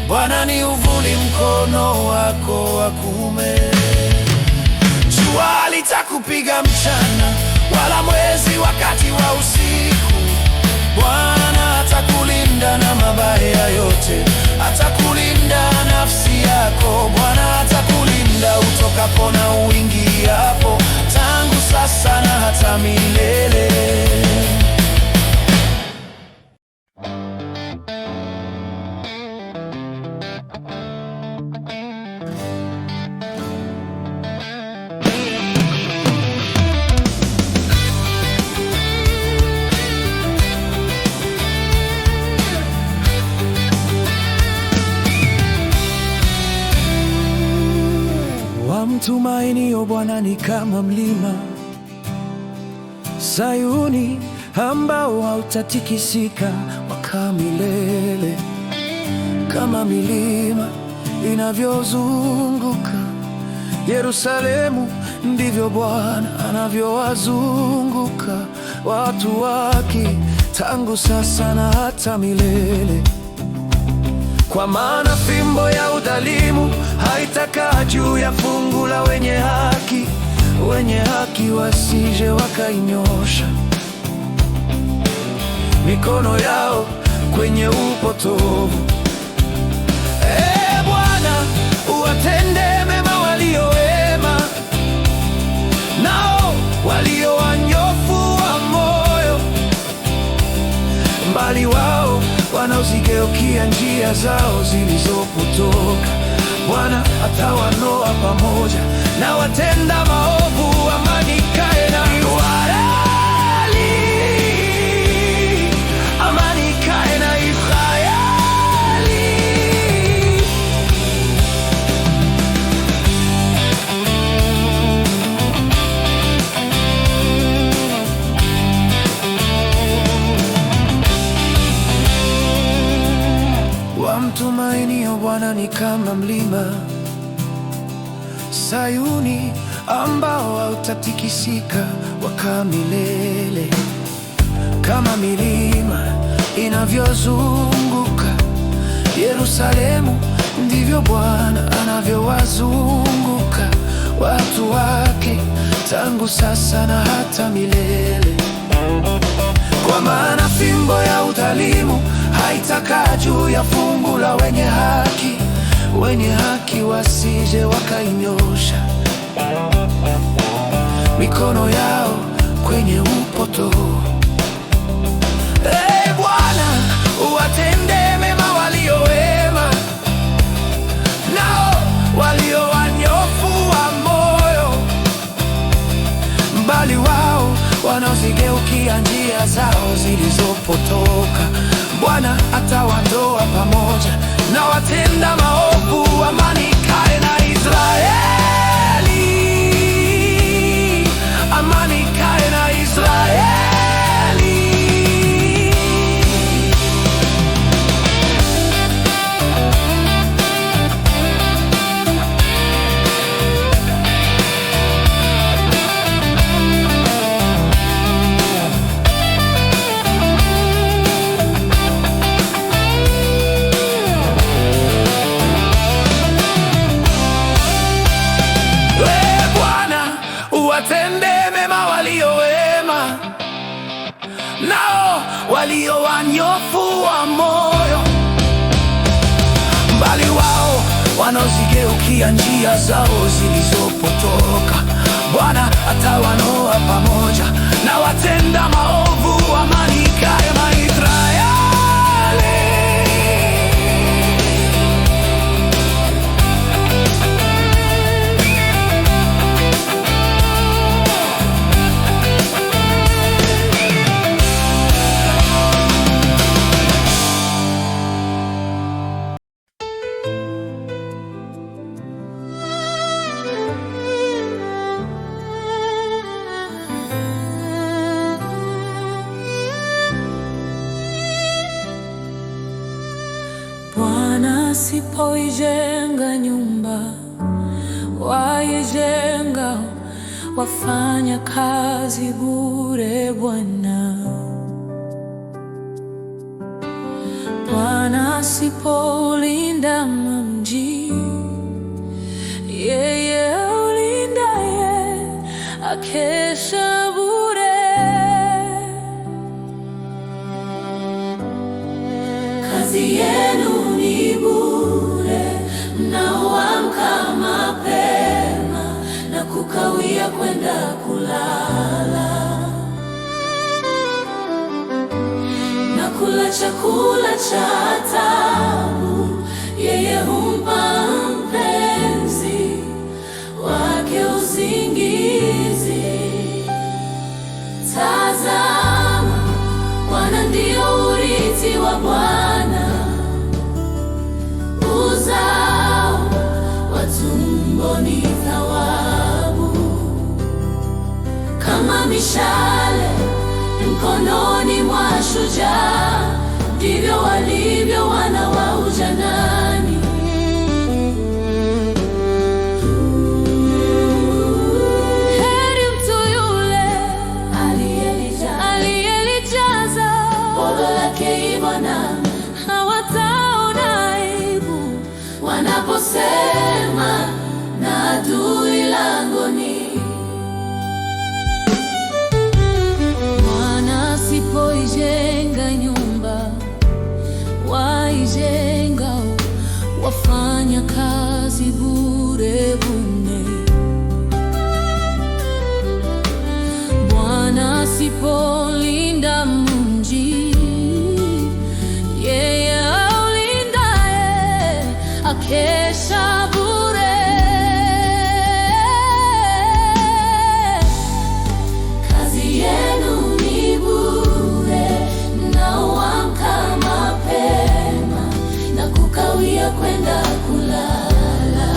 Bwana ni uvuli mkono wako wa kuume. Jua halitakupiga mchana, wala mwezi wakati wa usiku. Bwana atakulinda na mabaya yote, atakulinda nafsi yako. Bwana atakulinda utokapo na uingiapo, tangu sasa na hata milele. Wamtumainio Bwana ni kama mlima Sayuni, ambao hautatikisika mpaka milele. Kama milima inavyozunguka Yerusalemu, ndivyo Bwana anavyowazunguka watu wake, tangu sasa na hata milele. Kwa maana fimbo ya udhalimu haitakaa juu ya fungu la wenye haki. Wenye haki wasije wakainyosha mikono yao kwenye upotovu. Bwana, uwatende mema walio wema, nao walio wanyofu wa moyo, mbali wao wanaozigeukia njia zao zilizopotoka. Bwana atawanoa pamoja na watenda maovu, amani ikae na Israeli, amani ikae na Israeli. Wamtumainio Bwana ni kama mlima Sayuni, ambao hautatikisika wakaa milele. Kama milima inavyozunguka Yerusalemu, ndivyo Bwana anavyowazunguka watu wake, tangu sasa na hata milele. Kwa maana fimbo ya udhalimu haitakaa juu ya fungu la wenye haki, wenye haki wasije wakainyosha mikono yao kwenye upotovu. Ee Bwana, uwatende mema walio wema, nao walio wanyofu wa moyo, mbali wao wanaozigeukia njia zao zilizopotoka. Bwana atawaondoa pamoja na watenda maovu, amani ikae na Israeli, amani ikae na Israeli. Watende mema walio wema, nao walio wanyofu wa moyo, mbali wao wanaozigeukia njia zao zilizopotoka. Bwana atawanoa pamoja na watenda maovu, amani ikae na Israeli. Bwana asipoijenga nyumba, waijenga wafanya kazi bure. Bwana asipoulinda mji, yeye ulindaye akesha bure. Kazi yenu ni bure, mnaoamka mapema na kukawia kwenda kulala, na kula chakula cha taabu. Yeye humpa mpenzi wake usingizi. Tazama, Bwana ndio urithi wa Bwana, uzao wa tumboni thawabu. Kama mishale mkononi mwa shujaa, ndivyo walivyo wana wa ujanani. Heri mtu yule aliyelijaza podo lake Bwana, hawataona aibu wanaposema na adui langoni. Bwana asipoijenga nyumba, waijenga wafanya kazi bure. Bwana asipolinda mji, yeye wanakesha bure. Kazi yenu ni bure, mnaoamka mapema na kukawia kwenda kulala,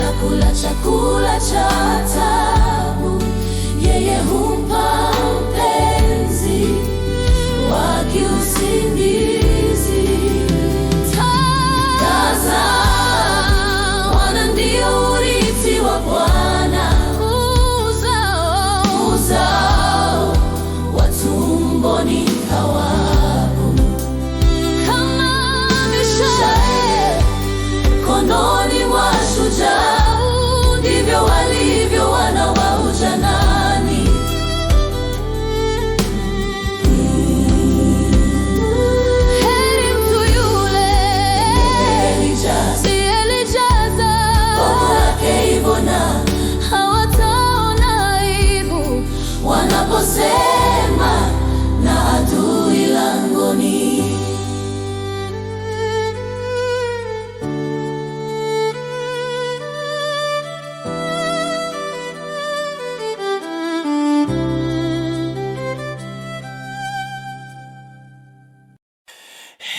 na kula chakula cha taabu. Yeye humpa mpenzi wake usingizi. Tazama, wana ndio urithi wa Bwana, uzao wa tumboni thawabu. Kama mishale kononi mwa shujaa, ndivyo walivyo wana wa ujanani. Heri mtu yule aliyelijaza roho yake hivyo, na hawataona aibu wanaposema na adui langoni.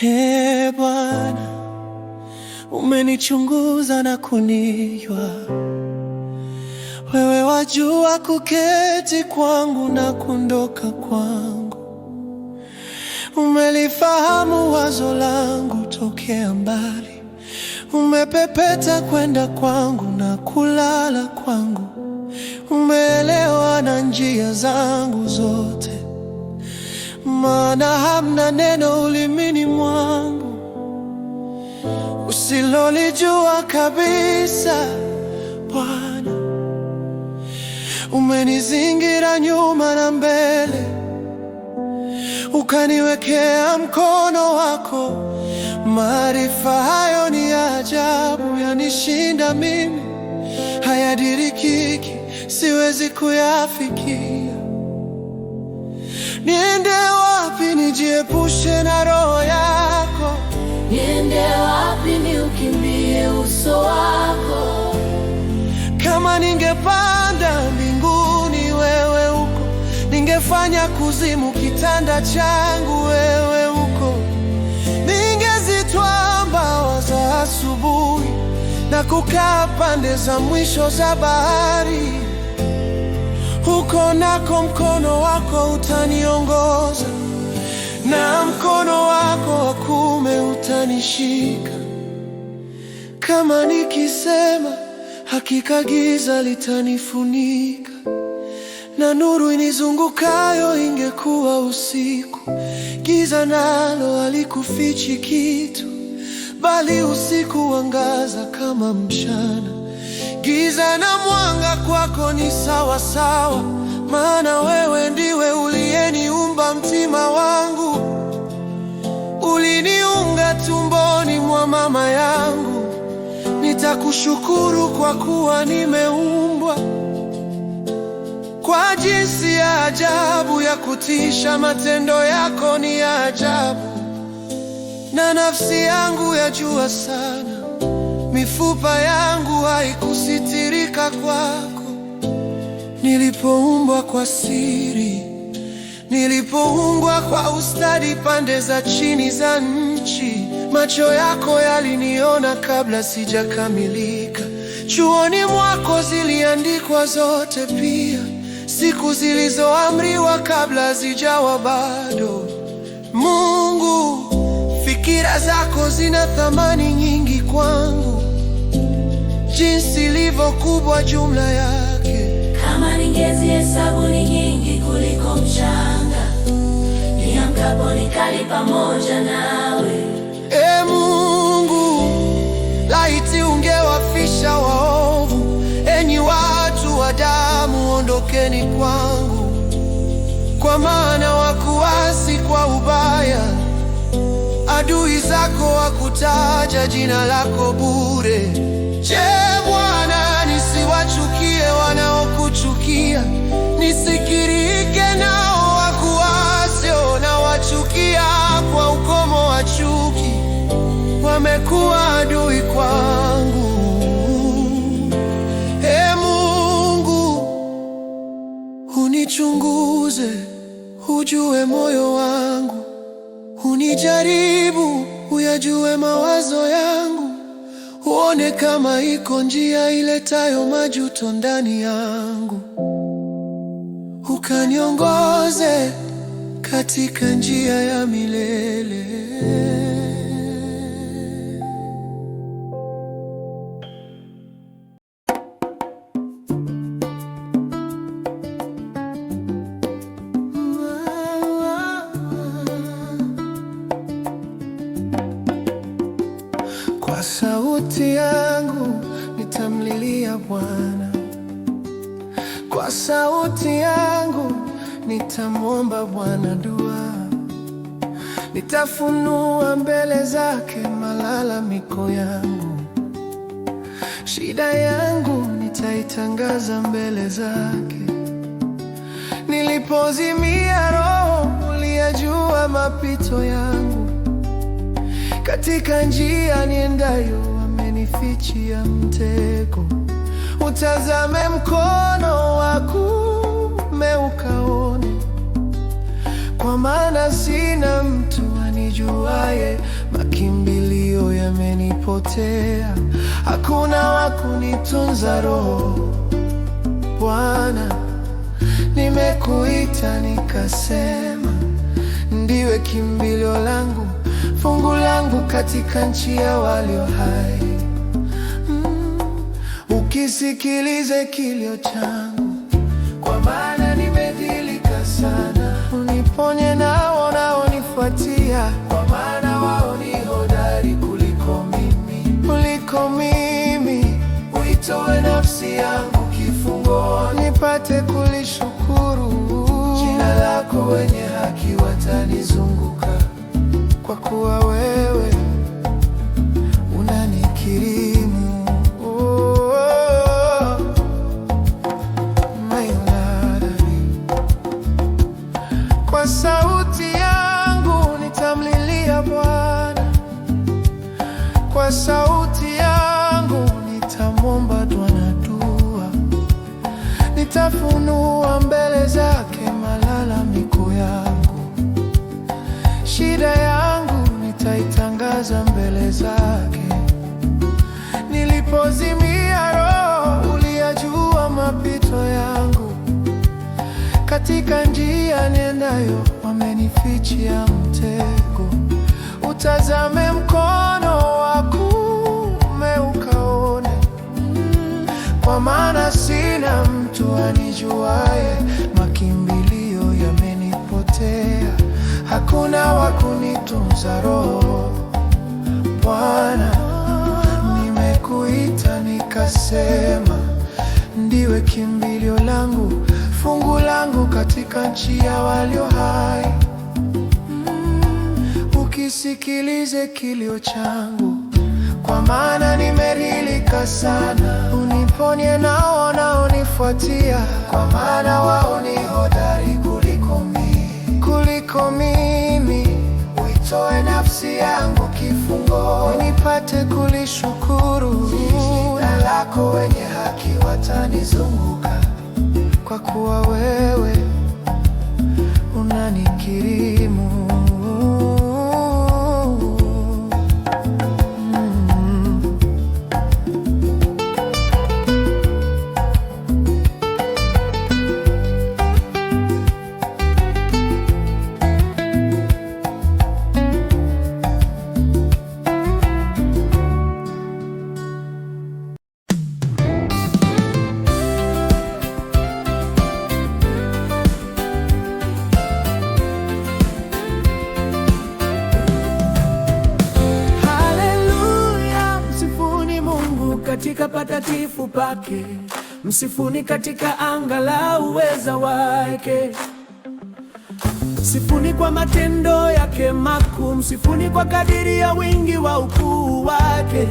Ee Bwana, umenichunguza na kunijua. Wewe wajua kuketi kwangu na kuondoka kwangu. Umelifahamu wazo langu tokea mbali. Umepepeta kwenda kwangu na kulala kwangu. Umeelewa na njia zangu zote, maana hamna neno ulimini mwangu usilolijua kabisa. Bwana, umenizingira nyuma na mbele, ukaniwekea mkono wako. Maarifa hayo ni ya ajabu, yanishinda mimi, hayadirikiki, siwezi kuyafikia. Niende wapi nijiepushe na roho yako? Niende wapi niukimbie uso wako? Kama ningepanda mbinguni, wewe uko. Ningefanya kuzimu kitanda changu, wewe uko. Ningezitwaa mbawa za asubuhi na kukaa pande za mwisho za bahari. Huko nako mkono wako utaniongoza, na mkono wako wa kuume utanishika. Kama nikisema, hakika giza litanifunika, na nuru inizungukayo ingekuwa usiku. Giza nalo halikufichi kitu, bali usiku wangaza kama mchana. Giza na mwanga kwako ni sawa sawa, maana wewe ndiwe uliyeniumba mtima wangu. Uliniunga tumboni mwa mama yangu. Nitakushukuru kwa kuwa nimeumbwa kwa jinsi ya ajabu ya kutisha. Matendo yako ni ya ajabu, na nafsi yangu yajua sana. Mifupa yangu haikusitirika kwako. Nilipoumbwa kwa siri, nilipoungwa kwa ustadi pande za chini za nchi, macho yako yaliniona kabla sijakamilika. Chuoni mwako ziliandikwa zote pia, siku zilizoamriwa kabla zijawa bado. Mungu, fikira zako zina thamani nyingi kwangu, jinsi ilivyo kubwa jumla yake. Kama ningezihesabu ni nyingi kuliko mchanga, niamkapo nikali pamoja nawe. Ee Mungu, laiti ungewafisha waovu. Enyi watu wa damu, ondokeni kwangu, kwa maana wakuasi kwa ubaya. Adui zako wakutaja jina lako bure. Je, Bwana, nisiwachukie wanaokuchukia? Nisikirike nao wakuasio, na wachukia kwa ukomo wa chuki. wamekuwa adui kwangu. Ee Mungu, unichunguze, ujue moyo wangu, unijaribu, uyajue mawazo yangu, uone kama iko njia iletayo majuto ndani yangu, ukaniongoze katika njia ya milele. Kwa sauti yangu nitamlilia Bwana, kwa sauti yangu nitamwomba Bwana dua, nitafunua mbele zake malalamiko yangu, shida yangu nitaitangaza mbele zake. Nilipozimia roho, uliyajua mapito yangu, katika njia niendayo amenifichia mtego. Utazame mkono wa kuume ukaone, kwa maana sina mtu anijuaye, makimbilio yamenipotea, hakuna wa kunitunza roho. Bwana, nimekuita nikasema, ndiwe kimbilio langu, fungu langu katika nchi ya walio hai. Ukisikilize kilio changu, kwa maana nimedhilika sana. Uniponye nao wanaonifuatia, kwa maana wao ni hodari kuliko mimi. Uitoe nafsi yangu kifungoni, nipate kulishukuru jina lako. Wenye haki watanizunguka, kwa kuwa wewe unanikirimu. Kwa sauti yangu nitamlilia Bwana, kwa sauti yangu nitamwomba Bwana dua, nitafunua mbele zake malalamiko yangu, shida yangu nitaitangaza mbele zake. Nilipozimia roho, uliyajua mapito yangu, katika njia niendayo wamenifichia mtego. Utazame mkono wa kuume ukaone, kwa maana sina mtu anijuaye, makimbilio yamenipotea, hakuna wa kunitunza roho. Bwana, nimekuita nikasema, ndiwe kimbilio langu, fungu langu katika nchi ya walio hai. Ukisikilize kilio changu, kwa maana nimedhilika sana. Uniponye nao wanaonifuatia, kwa maana wao ni hodari kuliko mimi. Uitoe nafsi yangu kifungoni, nipate kulishukuru jina lako. Wenye haki watanizunguka, kwa kuwa wewe unanikirimu. Katika patakatifu pake, msifuni katika anga la uweza wake. Msifuni kwa matendo yake makuu, msifuni kwa kadiri ya wingi wa ukuu wake.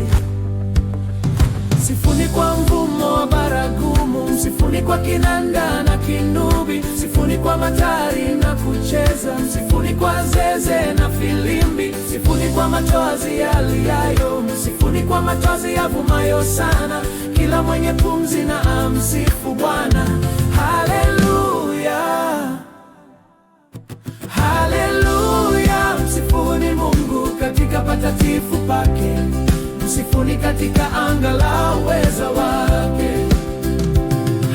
Msifuni kwa mvumo wa baragumu, msifuni kwa kinanda na kinubi, msifuni kwa matari na kucheza, msifuni kwa zeze na filimbi, msifuni kwa machozi yaliayo, msifuni kwa machozi yavumayo sana. Kila mwenye pumzi na amsifu Bwana. Haleluya, haleluya. Msifuni Mungu katika patakatifu pake, msifuni katika anga la uweza wake.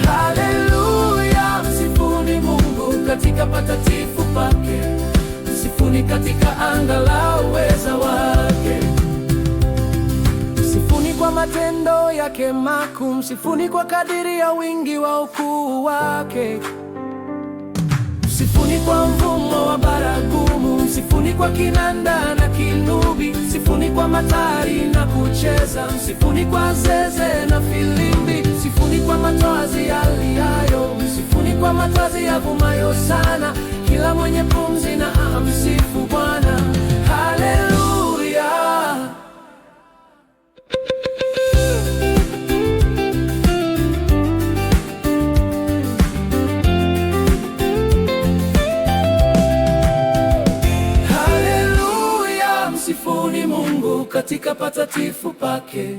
Haleluya, msifuni Mungu katika patakatifu pake, msifuni katika anga la uweza wake. Msifuni kwa matendo yake makuu, msifuni kwa kadiri ya wingi wa ukuu wake. Msifuni kwa mvumo wa baragumu, msifuni kwa kinanda na kinubi, msifuni kwa matari na kucheza, msifuni kwa zeze na filimbi, msifuni kwa matoazi yaliayo, msifuni kwa matoazi yavumayo sana. Kila mwenye pumzi na amsifu Bwana. Haleluya. Msifuni Mungu katika patakatifu pake,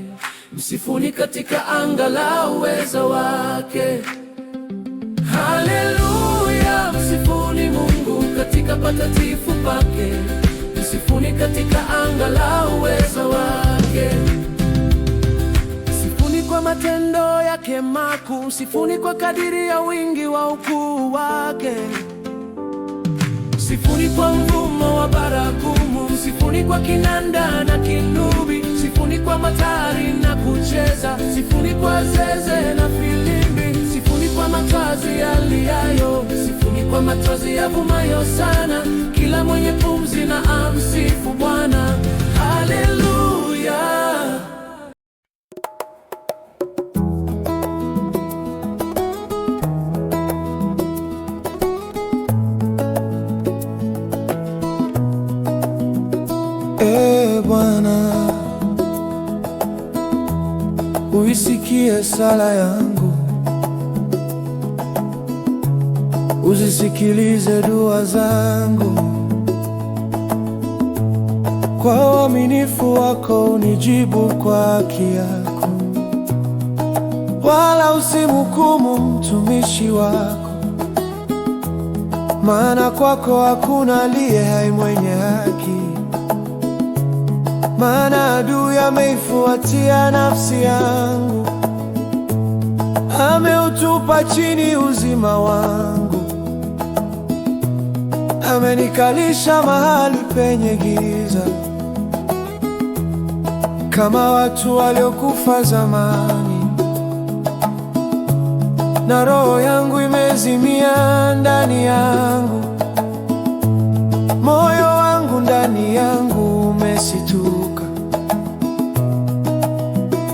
msifuni katika anga la uweza wake. Haleluya, msifuni Mungu katika patakatifu pake, msifuni katika anga la uweza wake. Msifuni kwa matendo yake makuu, msifuni kwa kadiri ya wingi wa ukuu wake. Msifuni kwa mvumo wa baragumu, msifuni kwa kinanda na kinubi, msifuni kwa matari na kucheza, msifuni kwa zeze na filimbi, msifuni kwa matoazi yaliayo, msifuni kwa matoazi yavumayo sana. Kila mwenye pumzi na amsifu Bwana. Haleluya. Bwana, uisikie sala yangu, uzisikilize dua zangu. Kwa uaminifu wako unijibu kwa haki yako, wala usimhukumu mtumishi wako, maana kwako hakuna aliye hai mwenye haki. Maana adui ameifuatia nafsi yangu, ameutupa chini uzima wangu, amenikalisha mahali penye giza, kama watu waliokufa zamani, na roho yangu imezimia ndani yangu, moyo wangu ndani yangu umesituka.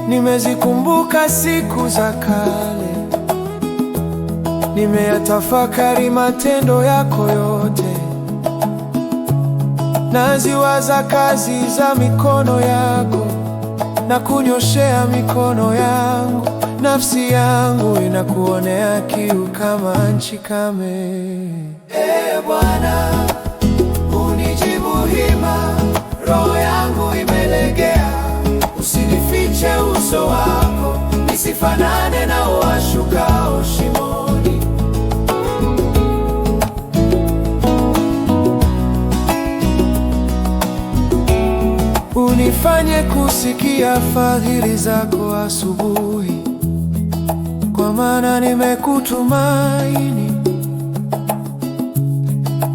Nimezikumbuka siku za kale, nimeyatafakari matendo yako yote, naziwaza kazi za mikono yako, na kunyoshea mikono yangu. Nafsi yangu inakuonea kiu kama nchi kame. Bwana, unijibu hima, roho yangu imelegea. Usinifiche uso wako, nisifanane na washukao shimoni. Unifanye kusikia fadhili zako asubuhi, kwa maana nimekutumaini.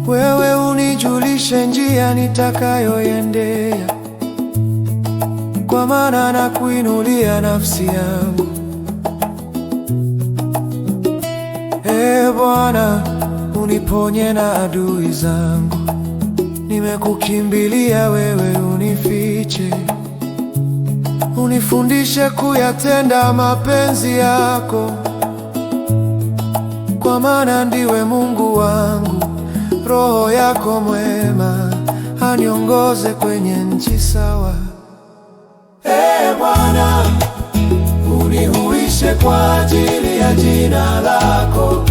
Wewe unijulishe njia nitakayoendea, kwa maana nakuinulia nafsi yangu. Bwana, uniponye na adui zangu, nimekukimbilia wewe, unifiche. Unifundishe kuyatenda mapenzi yako, kwa maana ndiwe Mungu wangu. Roho yako mwema aniongoze kwenye nchi sawa. Bwana, unihuishe kwa ajili ya jina lako,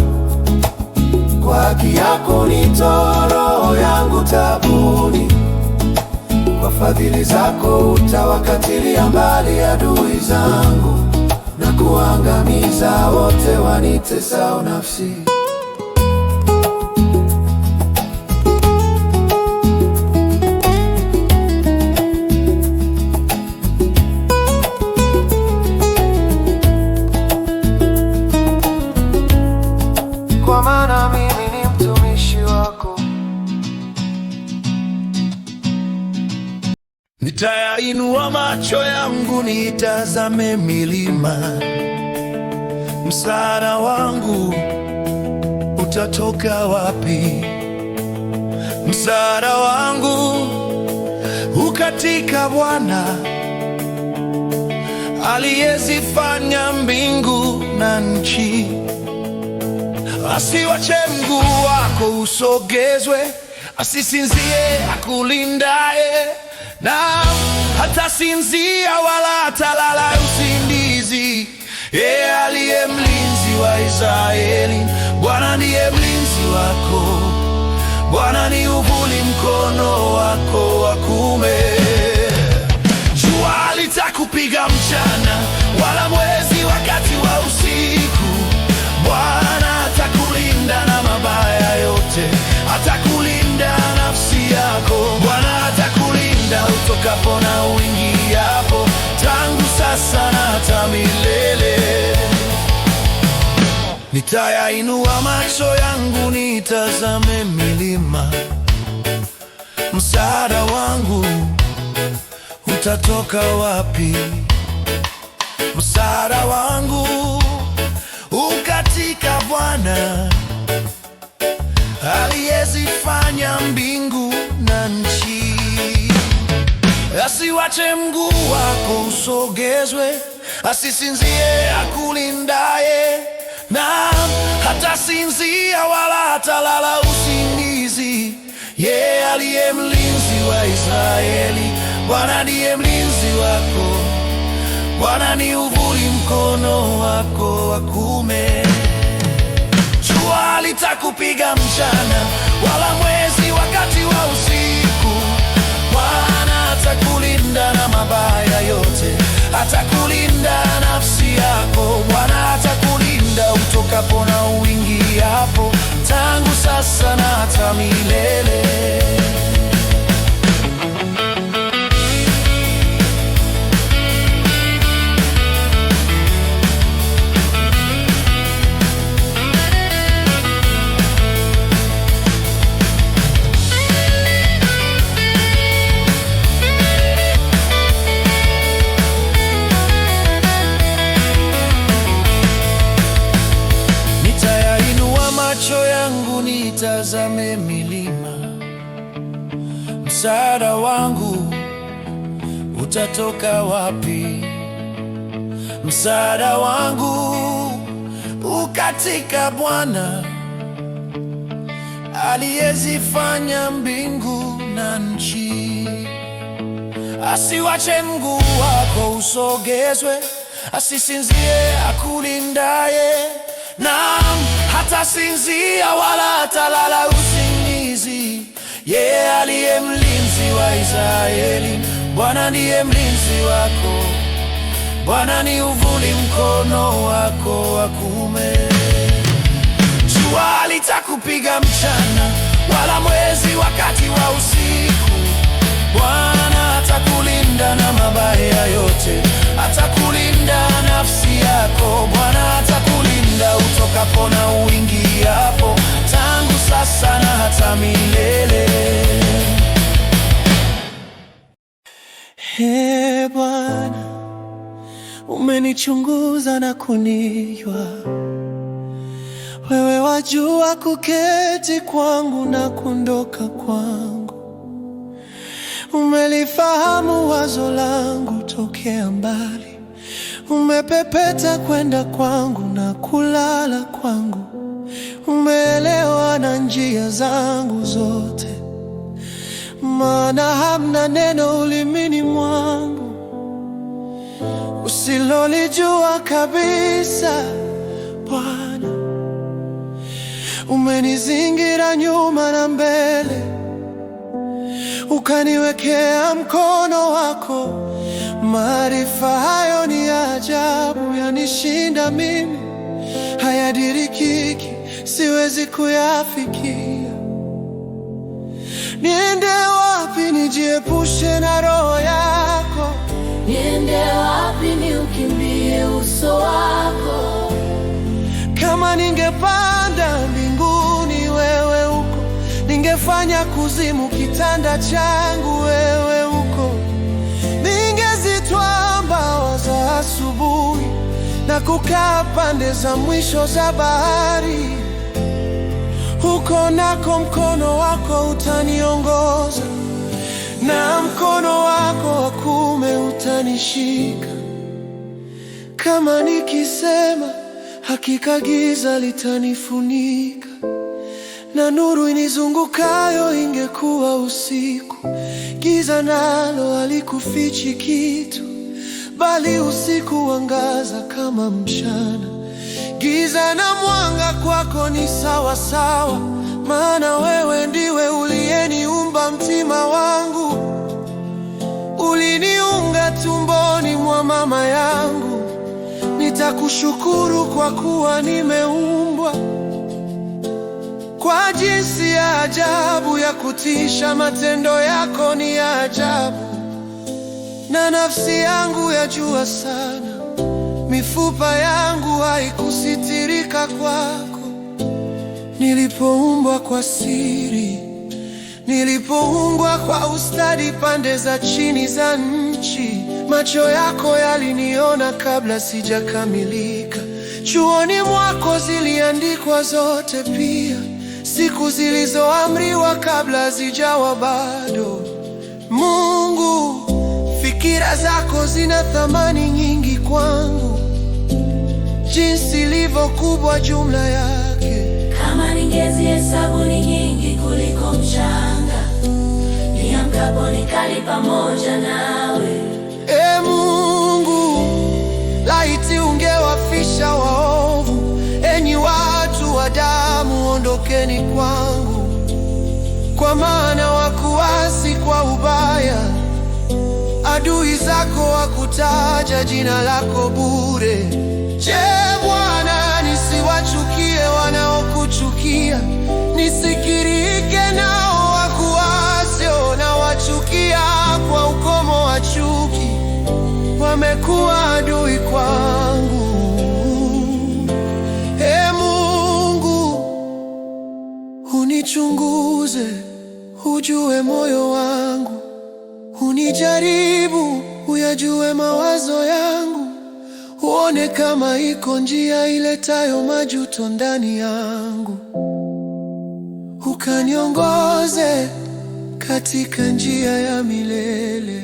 kwa haki yako nitoe roho yangu taabuni. fadhili zako utawakatilia mbali adui zangu, na kuangamiza wote wanitesao nafsi. Kwa maana mimi ni mtumishi wako. Nitayainua macho yangu nitazame milima, msaada wangu utatoka wapi? Msaada wangu ukatika Bwana aliyezifanya mbingu na nchi. Asiwache mguu wako usogezwe, asisinzie akulindaye, na hatasinzia wala hatalala usingizi. Yeye aliye mlinzi wa Israeli, Bwana ndiye mlinzi wako. Bwana ni uvuli mkono wako wa kuume. Jua halitakupiga mchana, wala mwezi wakati wa usiku. Bwana atakulinda na mabaya yote, atakulinda nafsi yako. Bwana atakulinda utokapo na uingiapo, tangu sasa na hata milele. Nitayainua macho yangu nitazame milima, msaada wangu utatoka wapi? Msaada wangu ukatika Bwana aliyezifanya mbingu na nchi. Asiwache mguu wako usogezwe, asisinzie akulindaye, na hatasinzia wala hatalala usingizi. Yeye aliye mlinzi wa Israeli, Bwana ndiye mlinzi wako. Bwana ni uvuli mkono wako wa kuume. Jua halitakupiga mchana, wala mwezi wakati wa usiku. Bwana atakulinda na mabaya yote, atakulinda nafsi yako. Bwana atakulinda utokapo na uingiapo, tangu sasa na hata milele. Macho yangu nitazame milima, msaada wangu utatoka wapi? Msaada wangu ukatika Bwana aliyezifanya mbingu na nchi. Asiwache mguu wako usogezwe, asisinzie akulindaye, naam, hatasinzia wala hatalala usingizi. Yeye aliye mlinzi wa Israeli, Bwana ndiye mlinzi wako. Bwana ni uvuli mkono wako wa kuume. Jua halitakupiga mchana, wala mwezi wakati wa usiku. Bwana atakulinda na mabaya yote, atakulinda nafsi yako. Bwana atakulinda utokapo na uingiapo, tangu sasa na hata milele. Ee Bwana, umenichunguza na kunijua. Wewe wajua kuketi kwangu na kuondoka kwangu. Umelifahamu wazo langu tokea mbali. Umepepeta kwenda kwangu na kulala kwangu. Umeelewa na njia zangu zote, maana hamna neno ulimini mwangu usilolijua kabisa. Bwana, umenizingira nyuma na mbele, ukaniwekea mkono wako. Maarifa hayo ni ya ajabu, yanishinda mimi, hayadirikiki, siwezi kuyafikia. Niende wapi nijiepushe na roho yako? Niende wapi niukimbie uso wako? Kama ningepanda mbinguni, wewe uko. Ningefanya kuzimu kitanda changu, wewe uko. Ningezitwaa mbawa za asubuhi na kukaa pande za mwisho za bahari. Huko nako mkono wako utaniongoza, na mkono wako wa kuume utanishika. Kama nikisema, hakika giza litanifunika, na nuru inizungukayo ingekuwa usiku. Giza nalo halikufichi kitu, bali usiku wangaza kama mchana. Giza na mwanga kwako ni sawa sawa, maana wewe ndiwe uliyeniumba mtima wangu. Uliniunga tumboni mwa mama yangu. Nitakushukuru kwa kuwa nimeumbwa kwa jinsi ya ajabu ya kutisha. Matendo yako ni ya ajabu, na nafsi yangu yajua sana. Mifupa yangu haikusitirika kwako. Nilipoumbwa kwa siri, nilipoungwa kwa ustadi pande za chini za nchi, macho yako yaliniona kabla sijakamilika. Chuoni mwako ziliandikwa zote pia, siku zilizoamriwa kabla zijawa bado. Mungu, fikira zako zina thamani nyingi kwangu, jinsi ilivyo kubwa jumla yake. Kama ningezihesabu ni nyingi kuliko mchanga, niamkapo nikali pamoja nawe. E Mungu, laiti ungewafisha waovu. Enyi watu wa damu, ondokeni kwangu, kwa maana wakuasi kwa ubaya. Adui zako wakutaja jina lako bure. Je, Bwana, nisiwachukie wanaokuchukia? Nisikirike nao wakuasio, na wachukia kwa ukomo wa chuki. Wamekuwa adui kwangu. Ee Mungu, unichunguze, ujue moyo wangu. Unijaribu, uyajue mawazo yangu. Uone kama iko njia iletayo majuto ndani yangu. Ukaniongoze katika njia ya milele.